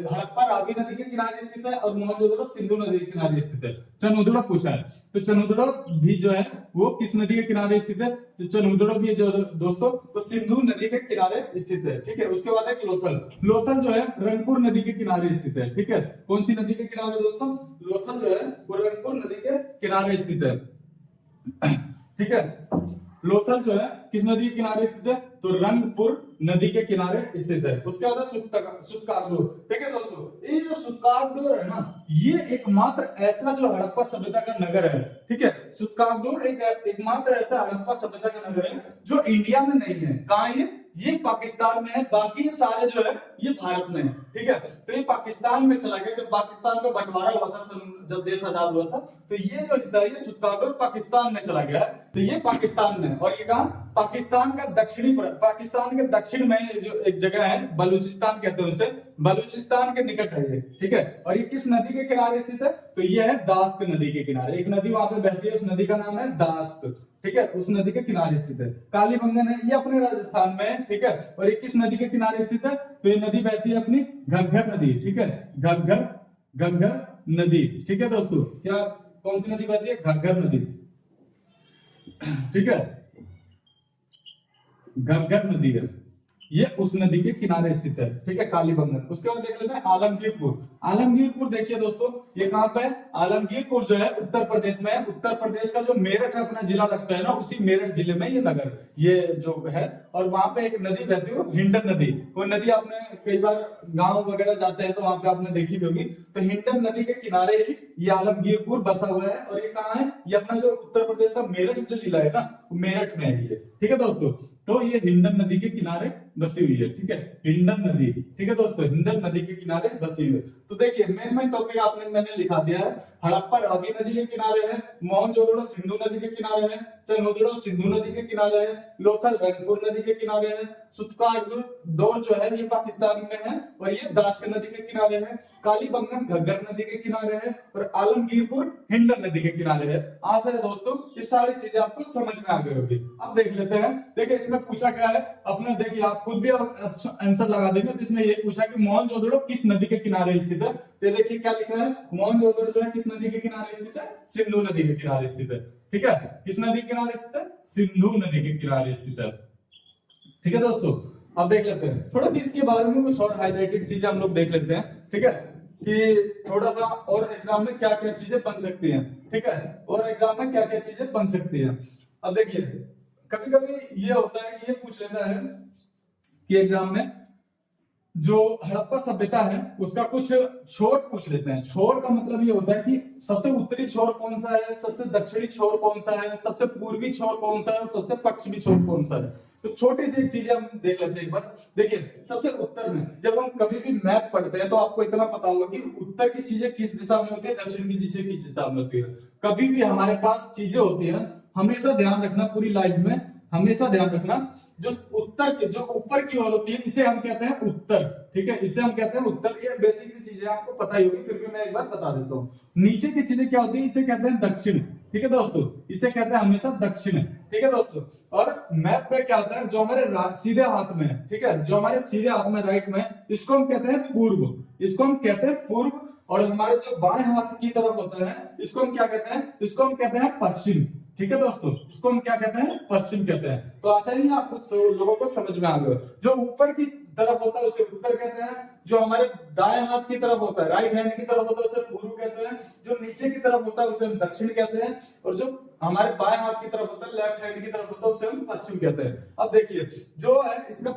हड़प्पा रावी नदी के किनारे स्थित है और मोहनजोदड़ो सिंधु नदी के किनारे स्थित है। चनोदड़ो पूछा है, तो चनोदड़ो भी जो है वो किस नदी के किनारे स्थित है, तो चनोदड़ो भी जो दोस्तों वो सिंधु नदी के किनारे स्थित है, ठीक है। उसके बाद है लोथल, लोथल जो है रंगपुर नदी के किनारे स्थित है, ठीक है। कौन सी नदी के किनारे दोस्तों, लोथल जो है वो रंगपुर नदी के किनारे स्थित है, ठीक है। लोथल जो है किस नदी के किनारे स्थित है, तो रंगपुर नदी के किनारे स्थित है। उसके बाद सुतकागडोर, ठीक है दोस्तों। ये जो सुतकागडोर है ना, ये एकमात्र ऐसा जो हड़प्पा सभ्यता का नगर है, ठीक है। सुतकागडोर एकमात्र ऐसा हड़प्पा सभ्यता का नगर है जो इंडिया में नहीं है। कहां है ये पाकिस्तान में है, बाकी सारे जो है ये भारत में है, ठीक है। तो ये पाकिस्तान में चला गया, जब पाकिस्तान का बंटवारा हुआ था, जब देश आजाद हुआ था, तो ये जो हिस्सा है सुतकागडोर पाकिस्तान में चला गया, तो ये पाकिस्तान में। और ये कहां, पाकिस्तान का पाकिस्तान के दक्षिण में जो एक जगह है बलूचिस्तान कहते हैं उसे, बलूचिस्तान के निकट है ये, ठीक है। और ये किस नदी के किनारे स्थित है, तो ये है दास्क नदी के किनारे। एक नदी वहां पे बहती है, उस नदी का नाम है दास्क, ठीक है, उस नदी के किनारे स्थित है। कालीबंगन है ये अपने राजस्थान में है, ठीक है, और ये किस नदी के किनारे स्थित है, तो ये नदी बहती है अपनी घग्गर नदी, ठीक है, घग्गर नदी, ठीक है दोस्तों, क्या कौन सी नदी बहती है, घग्गर नदी, ठीक है, घग्गर नदी है, ये उस नदी के किनारे स्थित है, ठीक है, कालीबंगन। उसके बाद देख लेते हैं आलमगीरपुर। आलमगीरपुर देखिए दोस्तों, ये कहां पे है, आलमगीरपुर जो है उत्तर प्रदेश में है। उत्तर प्रदेश का जो मेरठ है अपना जिला लगता है ना, उसी मेरठ जिले में ये नगर ये जो है, और वहां पे एक नदी बहती है हिंडन नदी। वो नदी आपने कई बार गांव वगैरह जाते हैं तो वहां पे आपने देखी भी होगी। तो हिंडन नदी के किनारे ही ये आलमगीरपुर बसा हुआ है, और ये कहाँ है, ये अपना जो उत्तर प्रदेश का मेरठ जो जिला है ना, मेरठ में है ये, ठीक है दोस्तों। तो ये हिंडन नदी के किनारे बसी हुई है, ठीक है, हिंडन नदी, ठीक है दोस्तों, हिंडन नदी के किनारे बसी हुई है। तो देखिए मेन टॉपिक आपने मैंने लिखा दिया है, हड़प्पा रावी नदी के किनारे है, मोहनजोदड़ो सिंधु नदी के किनारे है, चंदोदड़ो सिंधु नदी के किनारे है, लोथल रंगपुर नदी के किनारे है, सुतकाडोर जो है ये पाकिस्तान में है, और ये दास नदी के किनारे है, कालीबंगन घग्गर नदी के किनारे है, और आलमगीरपुर हिंडन नदी के किनारे है। आशा है दोस्तों ये सारी चीजें आपको समझ में आ गई होगी। अब देख लेते हैं, देखिए इसमें पूछा क्या है, अपना देखिए आप खुद भी आंसर लगा देंगे। तो इसमें ये पूछा कि मोहनजोदड़ो किस नदी के किनारे स्थित है, तो देखिए क्या लिखा है, मोहनजोदड़ो जो है किस नदी के किनारे स्थित है, सिंधु नदी के किनारे स्थित है, ठीक है, किस नदी के किनारे स्थित है, सिंधु नदी के किनारे स्थित है, ठीक है दोस्तों। अब देख लेते हैं थोड़ा सा इसके बारे में, कुछ और हाईलाइटेड चीजें हम लोग देख लेते हैं, ठीक है, कि थोड़ा सा और एग्जाम में क्या क्या चीजें बन सकती हैं, ठीक है, और एग्जाम में क्या क्या चीजें बन सकती हैं। अब देखिए कभी कभी ये होता है कि ये पूछ लेता है कि एग्जाम में जो हड़प्पा सभ्यता है उसका कुछ छोर पूछ लेते हैं। छोर का मतलब ये होता है कि सबसे उत्तरी छोर कौन सा है, सबसे दक्षिणी छोर कौन सा है, सबसे पूर्वी छोर कौन सा है, और सबसे पश्चिमी छोर कौन सा है। तो छोटी सी एक चीज हम देख लेते हैं एक बार। देखिए सबसे उत्तर में जब हम कभी भी मैप पढ़ते हैं तो आपको इतना पता होगा कि उत्तर की चीजें किस दिशा में होती है, दक्षिण की चीजें किस दिशा में होती है। कभी भी हमारे पास चीजें होती है, हमेशा ध्यान रखना, पूरी लाइफ में हमेशा ध्यान रखना, जो उत्तर की जो ऊपर की ओर होती है इसे हम कहते हैं उत्तर, ठीक है, इसे हम कहते हैं उत्तर। ये बेसिक सी चीजें आपको पता ही होगी, फिर भी मैं एक बार बता देता हूँ। नीचे की चीजें क्या होती है, इसे कहते हैं दक्षिण, ठीक है दोस्तों, इसे कहते हैं हमेशा दक्षिण, ठीक है दोस्तों। और मैप में क्या होता है, जो हमारे सीधे हाथ में है, ठीक है, जो हमारे सीधे हाथ में राइट में, इसको हम कहते हैं पूर्व, इसको हम कहते हैं पूर्व। और हमारे जो बाएं हाथ की तरफ होता है इसको हम क्या कहते हैं, इसको हम कहते हैं पश्चिम, ठीक है दोस्तों, इसको हम क्या कहते हैं, पश्चिम कहते हैं। तो आशा ही आपको लोगों को समझ में आ गया। जो ऊपर की तरफ होता है उसे उत्तर कहते हैं, जो हमारे दाएं हाथ की तरफ होता है, राइट हैंड की तरफ होता है उसे पूर्व कहते हैं, जो नीचे की तरफ होता है उसे हम दक्षिण कहते हैं, और जो हमारे बाएं हाथ की तरफ होता है, लेफ्ट हैंड की तरफ होता है, उसे हम पश्चिम कहते हैं। अब देखिए जो है इसमें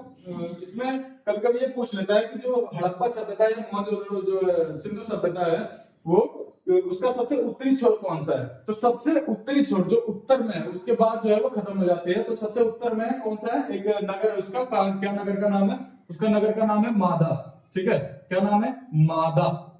कभी कभी ये पूछ लेता है कि जो हड़प्पा सभ्यता है, मोहनजोदड़ो जो सिंधु सभ्यता है, वो उसका सबसे उत्तरी छोर कौन सा है। तो सबसे उत्तरी छोर जो उत्तर में है उसके बाद जो है वो खत्म हो जाती है। तो सबसे उत्तर में कौन सा है, एक नगर है उसका, क्या नगर का नाम है, उसका नगर का नाम है मादा, ठीक है, क्या नाम है, मादा।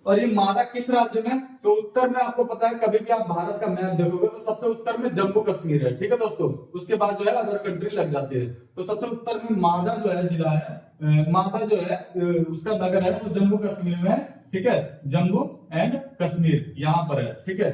और ये मादा किस राज्य में, तो उत्तर में आपको पता है, कभी भी आप भारत का मैप देखोगे तो सबसे उत्तर में जम्मू कश्मीर है, ठीक है दोस्तों, उसके बाद जो है अदर कंट्री लग जाती है। तो सबसे उत्तर में मादा जो है जिला है, मादा जो है उसका नगर है वो जम्मू कश्मीर में है, ठीक है, जम्मू एंड कश्मीर यहाँ पर है, ठीक है,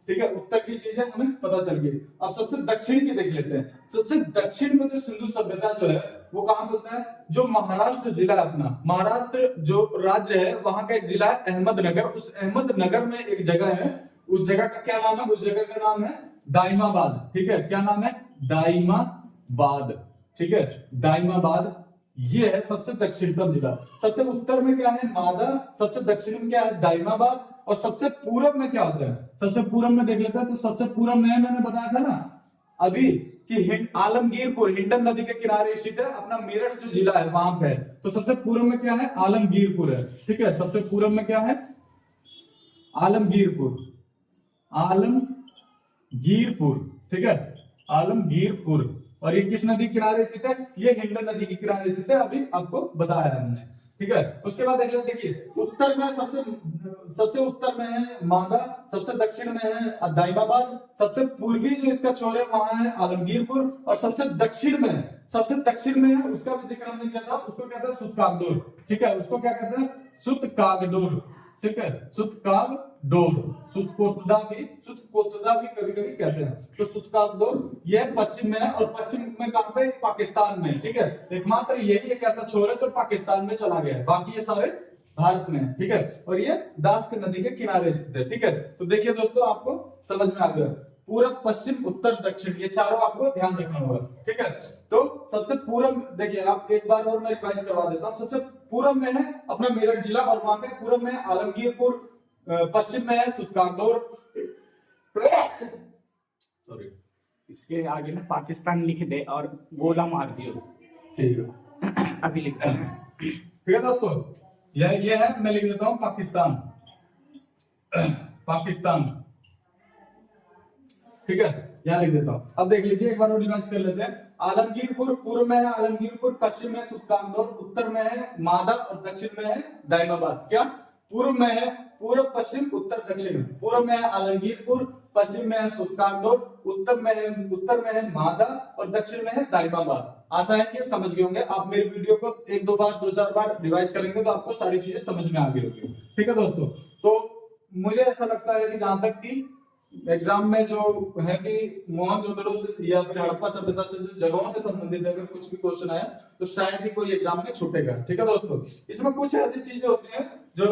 ठीक है, उत्तर की चीजें हमें पता चल गई। अब सबसे दक्षिण की देख लेते हैं। सबसे दक्षिण में जो सिंधु सभ्यता जो है वो कहां होता है, जो महाराष्ट्र जिला है अपना, महाराष्ट्र जो राज्य है वहां का एक जिला है अहमदनगर। उस अहमदनगर में एक जगह है, उस जगह का क्या नाम है, उस जगह का नाम है दाइमाबाद, ठीक है, क्या नाम है, दाइमाबाद, ठीक है, दाइमाबाद। ये है सबसे दक्षिणतम जिला। सबसे उत्तर में क्या है, मादा, सबसे दक्षिण में क्या है, दाइमाबाद, और सबसे पूरब में क्या होता है, सबसे पूरब में देख लेते हैं। तो सबसे पूरब में मैंने बताया था ना अभी कि आलमगीरपुर हिंडन नदी के किनारे स्थित है, अपना मेरठ जो जिला है वहां पे। तो सबसे पूरब में क्या है, आलमगीरपुर है, ठीक है, सबसे पूरब में क्या है, आलमगीरपुर, आलमगीरपुर, ठीक है, आलमगीरपुर। और ये किस नदी के किनारे स्थित है, ये हिंडन नदी के किनारे स्थित है, अभी आपको बताया है हमने, ठीक है। उसके बाद देखिए उत्तर में सबसे उत्तर में है मादा, सबसे दक्षिण में है दाइमाबाद, सबसे पूर्वी जो इसका छोर है वहां है आलमगीरपुर, और सबसे दक्षिण में है उसका भी जिक्र हमने किया था, उसको कहते हैं सुतकागडोर, ठीक है, उसको क्या कहते हैं, सुतकागडोर, ठीक है, सुतकागडोर, डोर, सुतकोतदा भी कभी कभी कहते हैं। तो सुतकादोर ये पश्चिम में है, और पश्चिम में कहां पे? पाकिस्तान में, ठीक है। एकमात्र यही एक ऐसा छोर है जो पाकिस्तान में चला गया है, बाकी ये सारे भारत में है, ठीक है। और ये दास्क नदी के किनारे स्थित है, ठीक है। तो देखिए दोस्तों, आपको समझ में आ गया, पूरब, पश्चिम, उत्तर, दक्षिण, ये चारों आपको ध्यान रखना होगा, ठीक है। तो सबसे पूरब, देखिए आप एक बार और मैं रिवाइज करवा देता हूँ। सबसे पूरब में है अपना मेरठ जिला, और वहां पे पूरब में है आलमगीरपुर, पश्चिम में है सुतकादोर, सॉरी, इसके आगे ना पाकिस्तान लिख दे और गोला मार दियो, ठीक है, अभी लिख दे। ठीक है दोस्तों। ये है, मैं लिख देता हूं पाकिस्तान, पाकिस्तान, ठीक है, यहां लिख देता हूं। अब देख लीजिए, एक बार और रिवाइज कर लेते हैं। आलमगीरपुर, पूर्व में है आलमगीरपुर, पश्चिम में सुतकांदोर, उत्तर में है मादा, और दक्षिण में है दाइमाबाद। क्या? पूर्व में है पूर्व, पश्चिम, उत्तर, दक्षिण। पूर्व में है आलमगीरपुर, पश्चिम में है सुतकांदोर, उत्तर में है मादा, और दक्षिण में है दाइमाबाद। आशा है कि समझ गए होंगे। आप मेरे वीडियो को एक दो बार, दो चार बार रिवाइज करेंगे तो आपको सारी चीजें समझ में आ गई होगी, ठीक है दोस्तों। तो मुझे ऐसा लगता है कि जहां तक कि एग्जाम में जो है कि मोहनजोदड़ो से या फिर हड़प्पा सभ्यता से जो जगहों से संबंधित अगर कुछ भी क्वेश्चन आया तो शायद ही कोई एग्जाम में छूटेगा, ठीक है दोस्तों। इसमें कुछ ऐसी चीजें होती हैं जो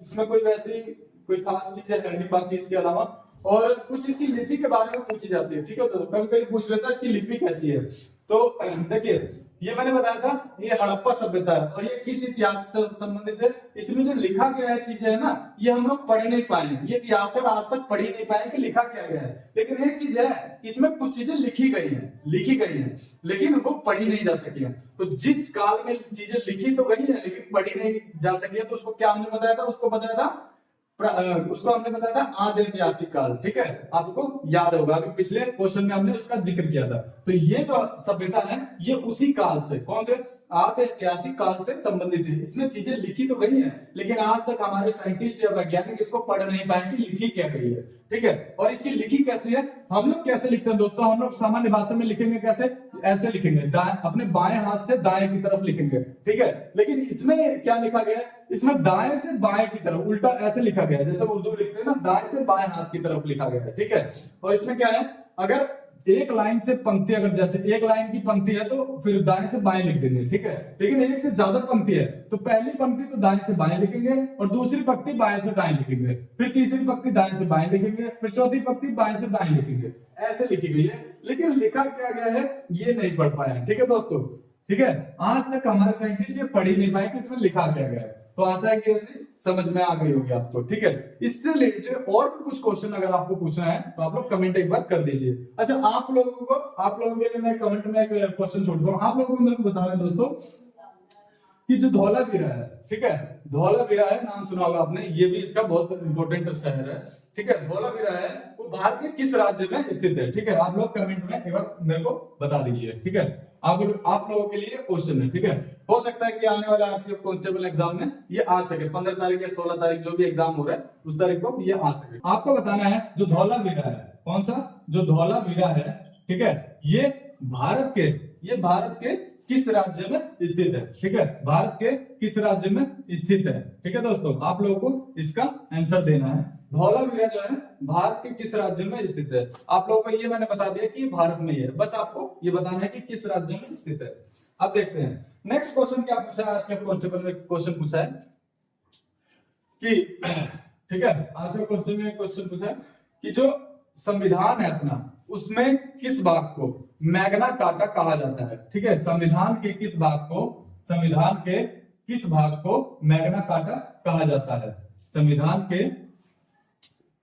इसमें कोई वैसी कोई खास चीजें है नहीं, बाकी इसके अलावा, और कुछ इसकी लिपि के बारे में पूछी जाती है, ठीक है। तो कभी कभी पूछ लेता है इसकी लिपि कैसी है। तो देखिए, ये मैंने बताया था, ये हड़प्पा सभ्यता है, और ये किस इतिहास से संबंधित है। इसमें जो लिखा गया है चीजें है ना, ये हम लोग पढ़ नहीं पाए, ये इतिहासकार आज तक पढ़ ही नहीं पाए कि लिखा क्या गया है। लेकिन एक चीज है, इसमें कुछ चीजें लिखी गई हैं, लेकिन वो पढ़ी नहीं जा सकी है। तो जिस काल में चीजें लिखी तो गई है लेकिन पढ़ी नहीं जा सकी है, तो उसको क्या हमने बताया था? उसको हमने बताया था आदि ऐतिहासिक काल, ठीक है। आपको याद होगा, अभी पिछले क्वेश्चन में हमने उसका जिक्र किया था। तो ये जो सभ्यता है, ये उसी काल से, कौन से? आदि ऐतिहासिक काल से संबंधित है। इसमें चीजें लिखी तो गई हैं, लेकिन आज तक हमारे साइंटिस्ट या वैज्ञानिक इसको पढ़ नहीं पाए कि लिखी क्या गई है, ठीक है। और इसकी लिखी कैसी है? हम लोग कैसे लिखते हैं दोस्तों? हम लोग सामान्य भाषा में लिखेंगे कैसे? ऐसे लिखेंगे, अपने बाएं हाथ से दाएं की तरफ लिखेंगे, ठीक है। लेकिन इसमें क्या लिखा गया है? इसमें दाएं से बाएं की तरफ, उल्टा ऐसे लिखा गया है, जैसे उर्दू लिखते हैं ना, दाएं से बाएं हाथ की तरफ लिखा गया है, ठीक है। और इसमें क्या है, अगर एक लाइन से पंक्ति, अगर जैसे एक लाइन की पंक्ति है तो फिर दाएं से बाएं लिख देंगे, ठीक है। लेकिन एक से ज्यादा पंक्ति है तो पहली पंक्ति तो दाएं से बाएं लिखेंगे, और दूसरी पंक्ति बाएं से दाएं लिखेंगे, फिर तीसरी पंक्ति दाएं से बाएं लिखेंगे, फिर चौथी पंक्ति बाएं से दाएं लिखेंगे। ऐसे लिखी गई है, लेकिन लिखा क्या गया है ये नहीं पढ़ पाए, ठीक है दोस्तों, ठीक है। आज तक हमारे साइंटिस्ट ये पढ़ ही नहीं पाए कि इसमें लिखा क्या गया है। तो आशा है कि ऐसी समझ में आ गई होगी आपको, ठीक है। इससे रिलेटेड और भी कुछ क्वेश्चन अगर आपको पूछना है तो आप लोग कमेंट एक बार कर दीजिए। अच्छा, आप लोगों के लिए मैं कमेंट में एक क्वेश्चन छोड़ दूं। आप लोगों को मेरे को बताना है दोस्तों कि जो धौलावीरा है, ठीक है, धौलावीरा है, नाम सुना होगा आपने, ये भी इसका बहुत इंपॉर्टेंट शहर है, ठीक है। धौलावीरा है वो भारत के किस राज्य में स्थित है, ठीक है। आप लोग कमेंट में एक बार मेरे को बता दीजिए, ठीक है। आप लोगों के लिए क्वेश्चन है, ठीक है। हो सकता है कि आने वाले आपके कांस्टेबल एग्जाम में ये आ सके, 15 तारीख या 16 तारीख जो भी एग्जाम हो रहा है उस तारीख को ये आ सके। आपको बताना है जो धौलावीरा है, कौन सा? जो धौलावीरा है, ठीक है, ये भारत के किस राज्य में स्थित है, ठीक है। भारत के किस राज्य में स्थित है, ठीक है दोस्तों। आप लोगों को इसका आंसर देना है। धौलावीरा जो है भारत के किस राज्य में स्थित है। आप लोगों को ये मैंने बता दिया कि भारत में ही है, बस आपको ये बताना है कि किस राज्य में स्थित है। अब देखते हैं नेक्स्ट क्वेश्चन क्या पूछा है आपके कांस्टेबल में। क्वेश्चन पूछा है कि, ठीक है, आपके क्वेश्चन में क्वेश्चन पूछा है कि जो संविधान है अपना, उसमें किस भाग को मैग्ना कार्टा कहा जाता है, ठीक है। संविधान के किस भाग को मैग्ना कार्टा कहा जाता है। संविधान के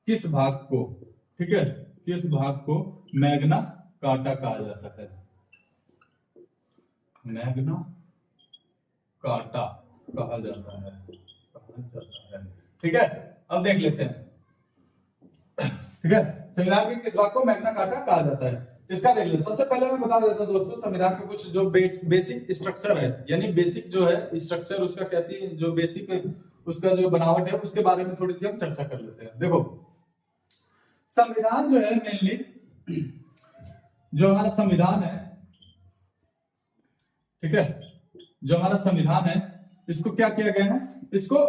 किस भाग को, ठीक है, किस भाग को मैग्ना कार्टा कहा जाता है। मैग्ना कार्टा कहा जाता है, ठीक है। अब देख लेते हैं, ठीक है, संविधान के किस भाग को मैग्ना कार्टा कहा जाता है, इसका देख लेते हैं। सबसे पहले मैं बता देता हूं दोस्तों, संविधान के कुछ जो बेसिक स्ट्रक्चर है, यानी बेसिक जो है स्ट्रक्चर उसका कैसी, जो बेसिक उसका जो बनावट है उसके बारे में थोड़ी सी हम चर्चा कर लेते हैं। देखो, संविधान जो है मेनली जो हमारा संविधान है, ठीक है, जो हमारा संविधान है इसको क्या किया गया है, इसको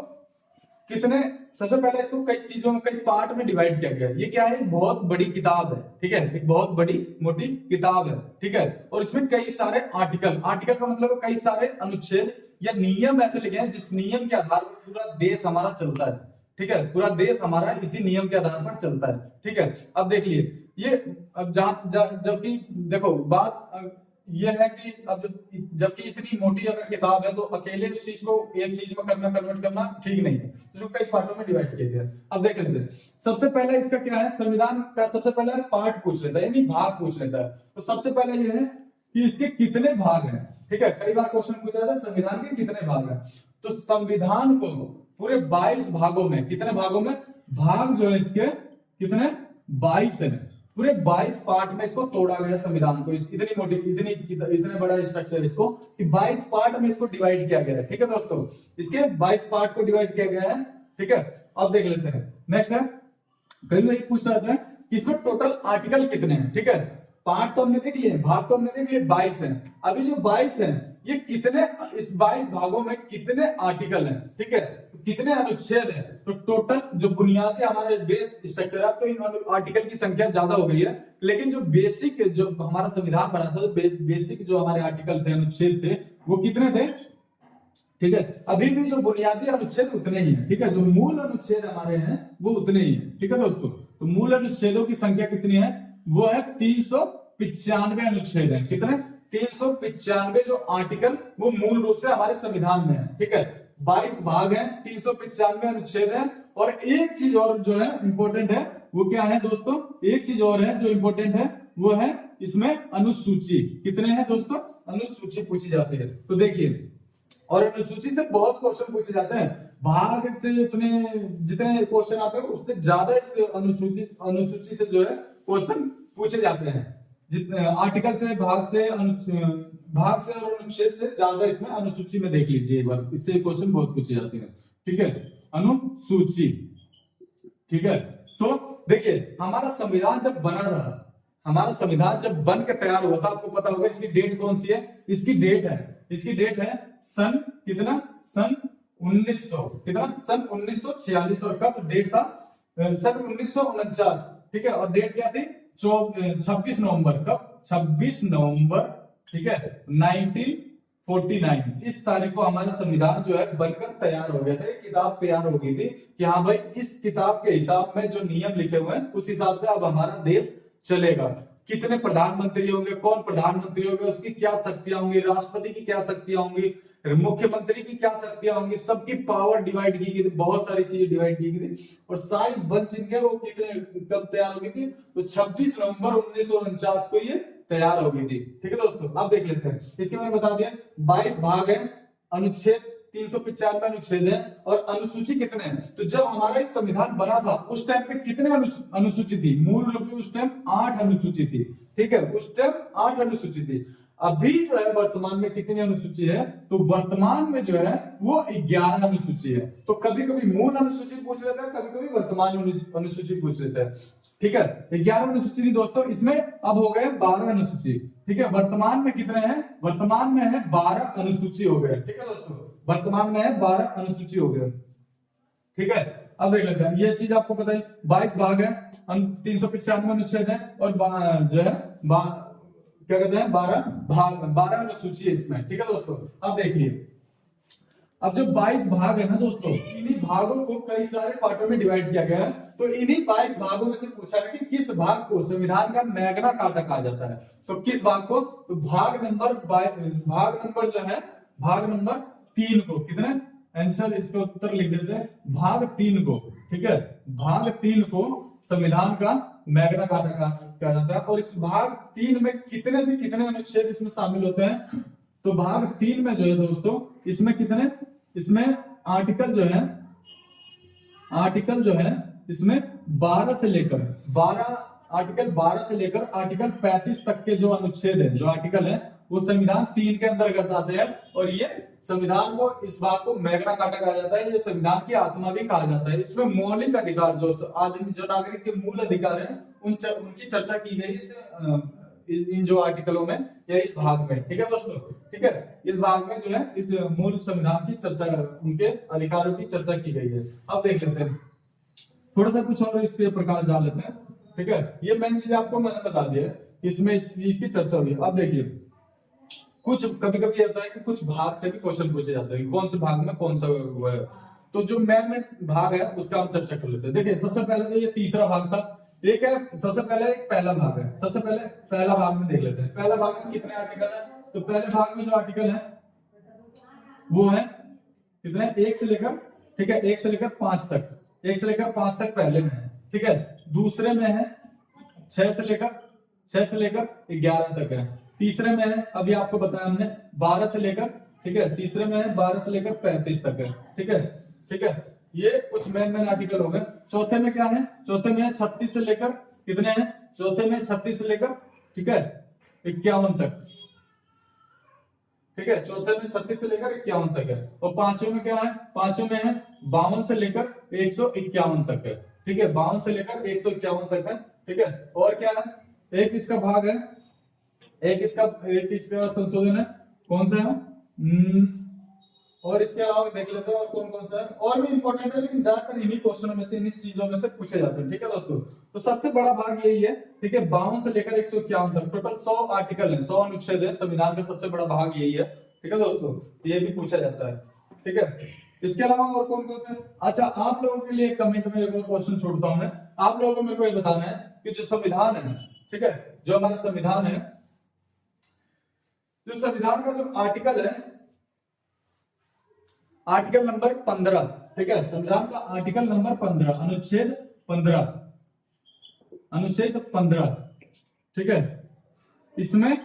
कितने सबसे पहले इसको कई चीजों में, कई पार्ट में डिवाइड किया गया है। ये क्या है, एक बहुत बड़ी किताब है, ठीक है, एक बहुत बड़ी मोटी किताब है, ठीक है। और इसमें कई सारे आर्टिकल, आर्टिकल का मतलब कई सारे अनुच्छेद या नियम ऐसे लिखे हैं जिस नियम के आधार पर पूरा देश हमारा चलता है, ठीक है, पूरा देश हमारा इसी नियम के आधार पर चलता है, ठीक है। अब देखिए ये, अब जबकि देखो बात ये है कि अब जबकि इतनी मोटी अगर किताब है तो अकेले उस चीज को एक चीज में करना, कन्वर्ट करना ठीक नहीं है, इसको कई पार्टों में डिवाइड किया गया है। अब देख लेते हैं, सबसे पहले इसका क्या है, संविधान का सबसे पहले पार्ट पूछ लेता है, यानी भाग पूछ लेता है। तो सबसे पहले ये है कि इसके कितने भाग हैं, ठीक है, कई बार क्वेश्चन पूछा जाता है संविधान के कितने भाग हैं। तो संविधान को पूरे 22 भागों में, कितने भागों में, भाग जो है इसके कितने, 22 है, पूरे 22 पार्ट में इसको तोड़ा गया संविधान को, इतनी मोटी, इतने बड़ा स्ट्रक्चर इसको कि 22 पार्ट में इसको डिवाइड किया गया है, ठीक है दोस्तों, इसके 22 पार्ट को डिवाइड किया गया है, ठीक है। अब देख लेते हैं नेक्स्ट है, कभी वही पूछा जाता है कि इसमें टोटल आर्टिकल कितने हैं, ठीक है। पार्ट तो हमने देख लिए, भाग तो हमने देख लिए, 22 हैं। अभी जो 22 हैं ये कितने, इस 22 भागों में कितने आर्टिकल हैं, ठीक है, कितने अनुच्छेद हैं। तो टोटल जो बुनियादी हमारे बेस स्ट्रक्चर है, तो इन आर्टिकल की संख्या ज्यादा हो गई है, लेकिन जो बेसिक, जो हमारा संविधान बना था, तो बेसिक जो हमारे आर्टिकल थे, अनुच्छेद थे, वो कितने थे, ठीक है। अभी भी जो बुनियादी अनुच्छेद उतने ही है, ठीक है, जो मूल अनुच्छेद हमारे हैं वो उतने ही है, ठीक है दोस्तों। तो मूल अनुच्छेदों की संख्या कितनी है, वो है 395 अनुच्छेद है, कितने, 395 जो आर्टिकल वो मूल रूप से हमारे संविधान में है, ठीक है। 22 भाग हैं, 395 अनुच्छेद है। और एक चीज और जो है इंपॉर्टेंट है, वो क्या है दोस्तों, एक चीज और है जो इंपॉर्टेंट है, वो है इसमें अनुसूची, कितने हैं दोस्तों, अनुसूची पूछी जाती है। तो देखिए, और अनुसूची से बहुत क्वेश्चन पूछे जाते हैं, भाग से जितने क्वेश्चन आते हैं उससे ज्यादा इस अनुसूची से जो है क्वेश्चन पूछे जाते हैं। जितने आर्टिकल से, भाग से और अनुच्छेद से ज्यादा इसमें अनुसूची में देख लीजिए एक बार, इससे क्वेश्चन बहुत पूछे जाते हैं, ठीक है, अनुसूची, ठीक है। तो देखिए हमारा संविधान जब बना रहा, हमारा संविधान जब बन के तैयार हुआ था, आपको पता होगा इसकी डेट कौन सी है, इसकी डेट है सन कितना, सन 1900, कितना, सन 1946। और कब डेट था, सन 1949, ठीक है। और डेट क्या थी, 26 नवंबर, कब, 26 नवंबर, ठीक है, 1949। इस तारीख को हमारा संविधान जो है बनकर तैयार हो गया था, ये किताब तैयार हो गई थी कि हाँ भाई इस किताब के हिसाब में जो नियम लिखे हुए हैं उस हिसाब से अब हमारा देश चलेगा। कितने प्रधानमंत्री होंगे, कौन प्रधानमंत्री होंगे, उसकी क्या शक्तियां होंगी, राष्ट्रपति की क्या शक्तियां होंगी, मुख्यमंत्री की क्या शक्तियां होंगी, सबकी पावर डिवाइड की गई थी, बहुत सारी चीजें डिवाइड की गई थी। और सारी बन चिन के वो कितने, कब तैयार हो गई थी, तो 26 नवंबर 1949 को ये तैयार हो गई थी, ठीक है दोस्तों। अब देख लेते हैं, इसके मैंने बता दिया 22 भाग है, अनुच्छेद 395 अनुच्छेद है, और अनुसूची कितने हैं। तो जब हमारा एक संविधान बना था उस टाइम पे कितने अनुसूची थी, मूल रूप से उस टाइम 8 अनुसूची थी, ठीक है, उस टाइम 8 अनुसूची थी। अभी जो है वर्तमान में कितनी अनुसूची है, तो वर्तमान में जो है वो 11 अनुसूची है। तो कभी कभी मूल अनुसूची पूछ लेता है, कभी कभी वर्तमान अनुसूची पूछ लेता है, ठीक है। 11 अनुसूची नहीं दोस्तों, इसमें अब हो गए 12 अनुसूची, ठीक है। वर्तमान में कितने हैं, वर्तमान में है 12 अनुसूची हो गए, ठीक है दोस्तों, वर्तमान में है 12 अनुसूची हो गए, ठीक है। अब देख लेते हैं, ये चीज आपको पता है, 22 भाग है, 395 अनुच्छेद है, और जो है क्या कहते हैं, 12 भाग, 12 अनुसूची है इसमें, ठीक है दोस्तों। अब देखिए, अब जो 22 भाग है ना दोस्तों, इन्हीं भागों को कई सारे पार्टों में डिवाइड किया गया है। तो इन्हीं 22 भागों में से पूछा है कि किस भाग को संविधान का मैग्ना कार्टा कहा जाता है। तो किस भाग को, तो भाग नंबर जो है, भाग नंबर 3 को, कितने, आंसर इसका उत्तर लिख देते हैं, भाग 3 को, ठीक है, भाग 3 को संविधान का मैग्ना कार्टा कहा जाता है। और इस भाग 3 में कितने से कितने अनुच्छेद इसमें शामिल होते हैं, तो भाग 3 में जो है दोस्तों, इसमें कितने, इसमें आर्टिकल जो है इसमें 12 से लेकर आर्टिकल 35 तक के जो अनुच्छेद है, जो आर्टिकल है, वो संविधान 3 के अंतर्गत आते हैं। और ये संविधान को, इस भाग को मैग्ना कार्टा कहा जाता है, ये संविधान की आत्मा भी कहा जाता है। इसमें मौलिक अधिकार, जो आदमी, जो नागरिक के मूल अधिकार हैं, उनकी चर्चा की गई इस इन जो आर्टिकलों में या इस भाग में, ठीक है दोस्तों, ठीक है। इस भाग में जो है इस मूल संविधान की चर्चा, उनके अधिकारों की चर्चा की गई है। अब देख लेते हैं थोड़ा सा कुछ और इस पे प्रकाश डाल लेते हैं, ठीक है। ये मेन चीज आपको मैंने बता दिया है, इसमें इस चीज की चर्चा हुई है। अब देखिए कुछ कभी कभी होता है कि कुछ भाग से भी क्वेश्चन पूछे जाते हैं, कौन से भाग में कौन सा हुआ है। तो जो मेन भाग है उसका हम चर्चा कर लेते हैं। देखिए सबसे पहले तो ये तीसरा भाग था, एक है सबसे पहले एक पहला भाग है। सबसे पहले पहला भाग में देख लेते हैं, पहला भाग में कितने आर्टिकल है। तो पहले भाग में जो आर्टिकल है वो है कितने, 1 से लेकर, ठीक है, 1 से लेकर 5 तक, 1 से लेकर 5 तक पहले में है, ठीक है। दूसरे में है 6 से लेकर 11 तक है। तीसरे में है, अभी आपको बताया हमने, 12 से लेकर, ठीक है, तीसरे में है 12 से लेकर 35 तक है, ठीक है, ठीक है। ये कुछ मेन आर्टिकल हो गए। चौथे में क्या है, चौथे में है 36 से लेकर कितने हैं, चौथे में 36 से लेकर, ठीक है, 51 तक, ठीक है। चौथे में 36 से लेकर 51 तक है। और पांचवें में क्या है, पांचवें में है 52 से लेकर 151 तक है, ठीक है, 52 से लेकर 151 तक है, ठीक है। और क्या है, एक इसका भाग है, एक इसका संशोधन है, कौन सा है, और इसके अलावा देख लेते हैं और कौन कौन सा है, और भी इंपॉर्टेंट है, लेकिन ज्यादातर इन्हीं क्वेश्चनों में से, इन्हीं चीजों में से पूछे जाते हैं, ठीक है दोस्तों। तो सबसे बड़ा भाग यही है, ठीक है, 52 से लेकर 151 तक, टोटल 100 आर्टिकल है, 100 अनुच्छेद है। संविधान का सबसे बड़ा भाग यही है, ठीक है दोस्तों, ये भी पूछा जाता है, ठीक है। इसके अलावा और कौन कौन से, अच्छा आप लोगों के लिए कमेंट में एक और क्वेश्चन छोड़ता हूं मैं, आप लोगों को मेरे को ये बताना है कि जो संविधान है, ठीक है, जो हमारा संविधान है, जो संविधान का जो आर्टिकल है, आर्टिकल नंबर 15, ठीक है, संविधान का आर्टिकल नंबर 15, अनुच्छेद 15, अनुच्छेद 15, ठीक है, इसमें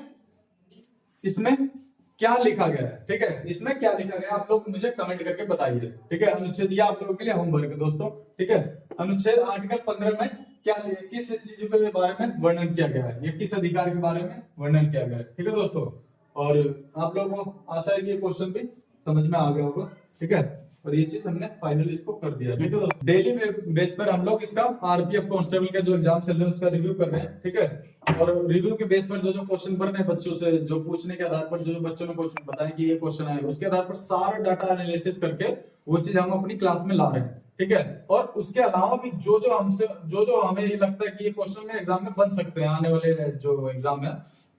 क्या लिखा गया है, ठीक है, इसमें क्या लिखा गया आप लोग मुझे कमेंट करके बताइए, ठीक है। अनुच्छेद, ये आप लोगों के लिए होमवर्क है दोस्तों, ठीक है। अनुच्छेद आर्टिकल 15 में क्या, किस चीजों के बारे में वर्णन किया गया है, ये किस अधिकार के बारे में वर्णन किया गया है, ठीक है दोस्तों। और आप लोगों को आशा है कि ये क्वेश्चन भी समझ में आ गया होगा, ठीक है। और ये चीज हमने फाइनली इसको कर दिया, ठीक है। डेली बेस पर हम लोग इसका आरपीएफ कांस्टेबल का जो एग्जाम चल रहे हैं उसका रिव्यू कर रहे हैं, ठीक है। और रिव्यू के बेस पर जो जो क्वेश्चन बन रहे हैं बच्चों से, जो पूछने के आधार पर जो बच्चों ने क्वेश्चन बताया कि ये क्वेश्चन आएगा, उसके आधार पर सारा डाटा एनालिसिस करके वो चीज हम अपनी क्लास में ला रहे हैं, ठीक है। और उसके अलावा भी जो हमें ये लगता है कि ये क्वेश्चन में एग्जाम में बन सकते हैं, आने वाले जो एग्जाम है,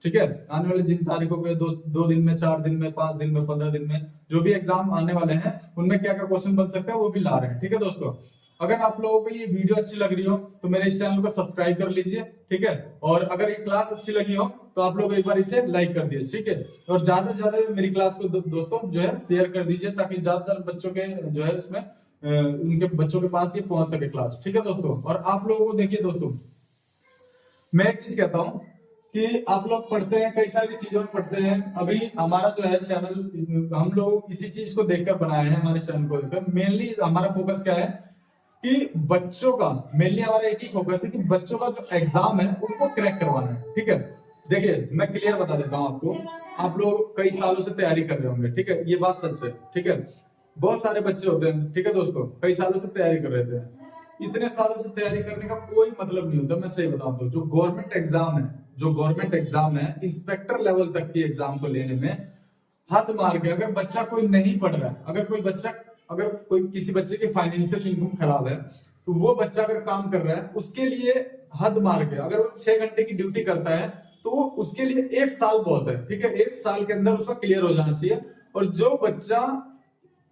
ठीक है, आने वाले जिन तारीखों पे, दो दिन में, 4 दिन में, 5 दिन में, 15 दिन में, जो भी एग्जाम आने वाले हैं उनमें क्या क्या क्वेश्चन बन सकते हैं वो भी ला रहे हैं, ठीक है दोस्तों। अगर आप लोगों को ये वीडियो अच्छी लग रही हो तो मेरे इस चैनल को सब्सक्राइब कर लीजिए, ठीक है। और अगर ये क्लास अच्छी लगी हो तो आप लोग एक बार इसे लाइक कर दीजिए, ठीक है। और ज्यादा से ज्यादा मेरी क्लास को दोस्तों जो है शेयर कर दीजिए, ताकि ज्यादातर बच्चों के जो है इसमें उनके बच्चों के पास ये पहुंच सके क्लास, ठीक है दोस्तों। और आप लोगों को देखिए दोस्तों, मैं एक चीज कहता हूं कि आप लोग पढ़ते हैं, कई सारी चीजों में पढ़ते हैं। अभी हमारा जो है चैनल, हम लोग इसी चीज को देखकर बनाए हैं, हमारे चैनल को देखकर। मेनली हमारा फोकस क्या है कि बच्चों का, मेनली हमारा एक ही फोकस है कि बच्चों का जो एग्जाम है उनको क्रैक करवाना है, ठीक है। देखिए मैं क्लियर बता देता हूं आपको, आप लोग कई सालों से तैयारी कर रहे होंगे, ठीक है, ये बात सच है, ठीक है। बहुत सारे बच्चे होते हैं, ठीक है दोस्तों, कई सालों से तैयारी कर रहे थे। इतने सालों से तैयारी करने का कोई मतलब नहीं होता, मैं सही बताऊं तो। जो गवर्नमेंट एग्जाम है, इंस्पेक्टर लेवल तक की एग्जाम को लेने में हद मार के, अगर बच्चा कोई नहीं पढ़ रहा है, अगर कोई किसी बच्चे की फाइनेंशियल इनकम खराब है, तो वो बच्चा अगर काम कर रहा है उसके लिए हद मार के, अगर वो 6 घंटे की ड्यूटी करता है तो उसके लिए 1 साल बहुत है, ठीक है। 1 साल के अंदर उसका क्लियर हो जाना चाहिए। और जो बच्चा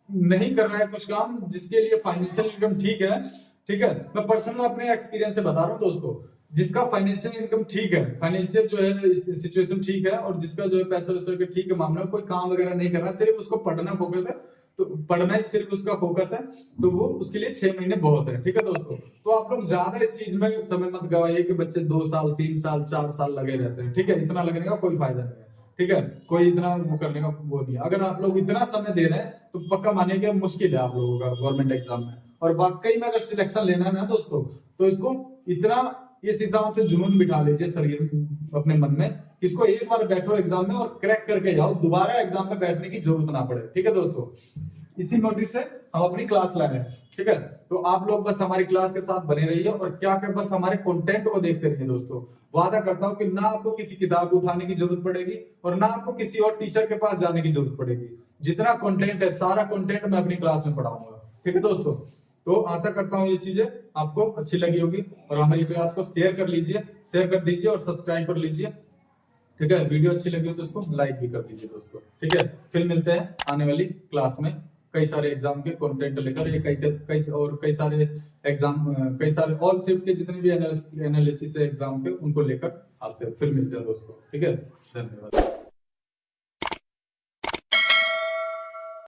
नहीं कर रहा है कुछ काम, जिसके लिए फाइनेंशियल इनकम ठीक है, ठीक है, मैं पर्सनल अपने एक्सपीरियंस से बता रहा हूँ दोस्तों, जिसका फाइनेंशियल इनकम ठीक है, फाइनेंशियल जो है सिचुएशन ठीक है, और जिसका जो है पैसे वैसे के ठीक है मामले में, कोई काम वगैरह नहीं कर रहा, सिर्फ उसको पढ़ना फोकस है, तो पढ़ना ही सिर्फ उसका फोकस है, तो वो उसके लिए 6 महीने बहुत है, ठीक है दोस्तों। तो आप लोग ज्यादा इस चीज में समय मत गवाइए कि बच्चे 2 साल 3 साल 4 साल लगे रहते हैं, ठीक है। इतना लगने का कोई फायदा नहीं है, ठीक है, कोई इतना वो करने का वो नहीं है। अगर आप लोग इतना समय दे रहे हैं तो पक्का मानिए कि मुश्किल है आप लोगों का गवर्नमेंट एग्जाम में। और वाकई में अगर सिलेक्शन लेना है ना दोस्तों, तो इसको इतना इस हिसाब से जुनून बिठा लीजिए शरीर अपने मन में, इसको एक बार बैठो एग्जाम में और क्रैक करके जाओ, दोबारा एग्जाम में बैठने की जरूरत ना पड़े, ठीक है दोस्तों। इसी मोटिव से हम अपनी क्लास ला रहे हैं। ठीक है, तो आप लोग बस हमारी क्लास के साथ बने रहिए और क्या कर बस हमारे कंटेंट को देखते रहिए दोस्तों। वादा करता हूं कि ना आपको किसी किताब उठाने की जरूरत पड़ेगी और ना आपको किसी और टीचर के पास जाने की जरूरत पड़ेगी। जितना कंटेंट है सारा कंटेंट मैं अपनी क्लास में पढ़ाऊंगा। ठीक है दोस्तों, तो आशा करता हूँ ये चीजें आपको अच्छी लगी होगी और हमारी क्लास को शेयर कर लीजिए, शेयर कर दीजिए और सब्सक्राइब कर लीजिए। ठीक है, वीडियो अच्छी लगी हो तो उसको लाइक भी कर दीजिए दोस्तों। ठीक है, फिर मिलते हैं आने वाली क्लास में कई सारे एग्जाम के कंटेंट लेकर, ये कई सारे एग्जाम, कई सारे ऑल शिफ्ट के जितने भी एनालिसिस है एग्जाम के उनको लेकर आपसे फिर मिलते हैं दोस्तों। ठीक है, धन्यवाद।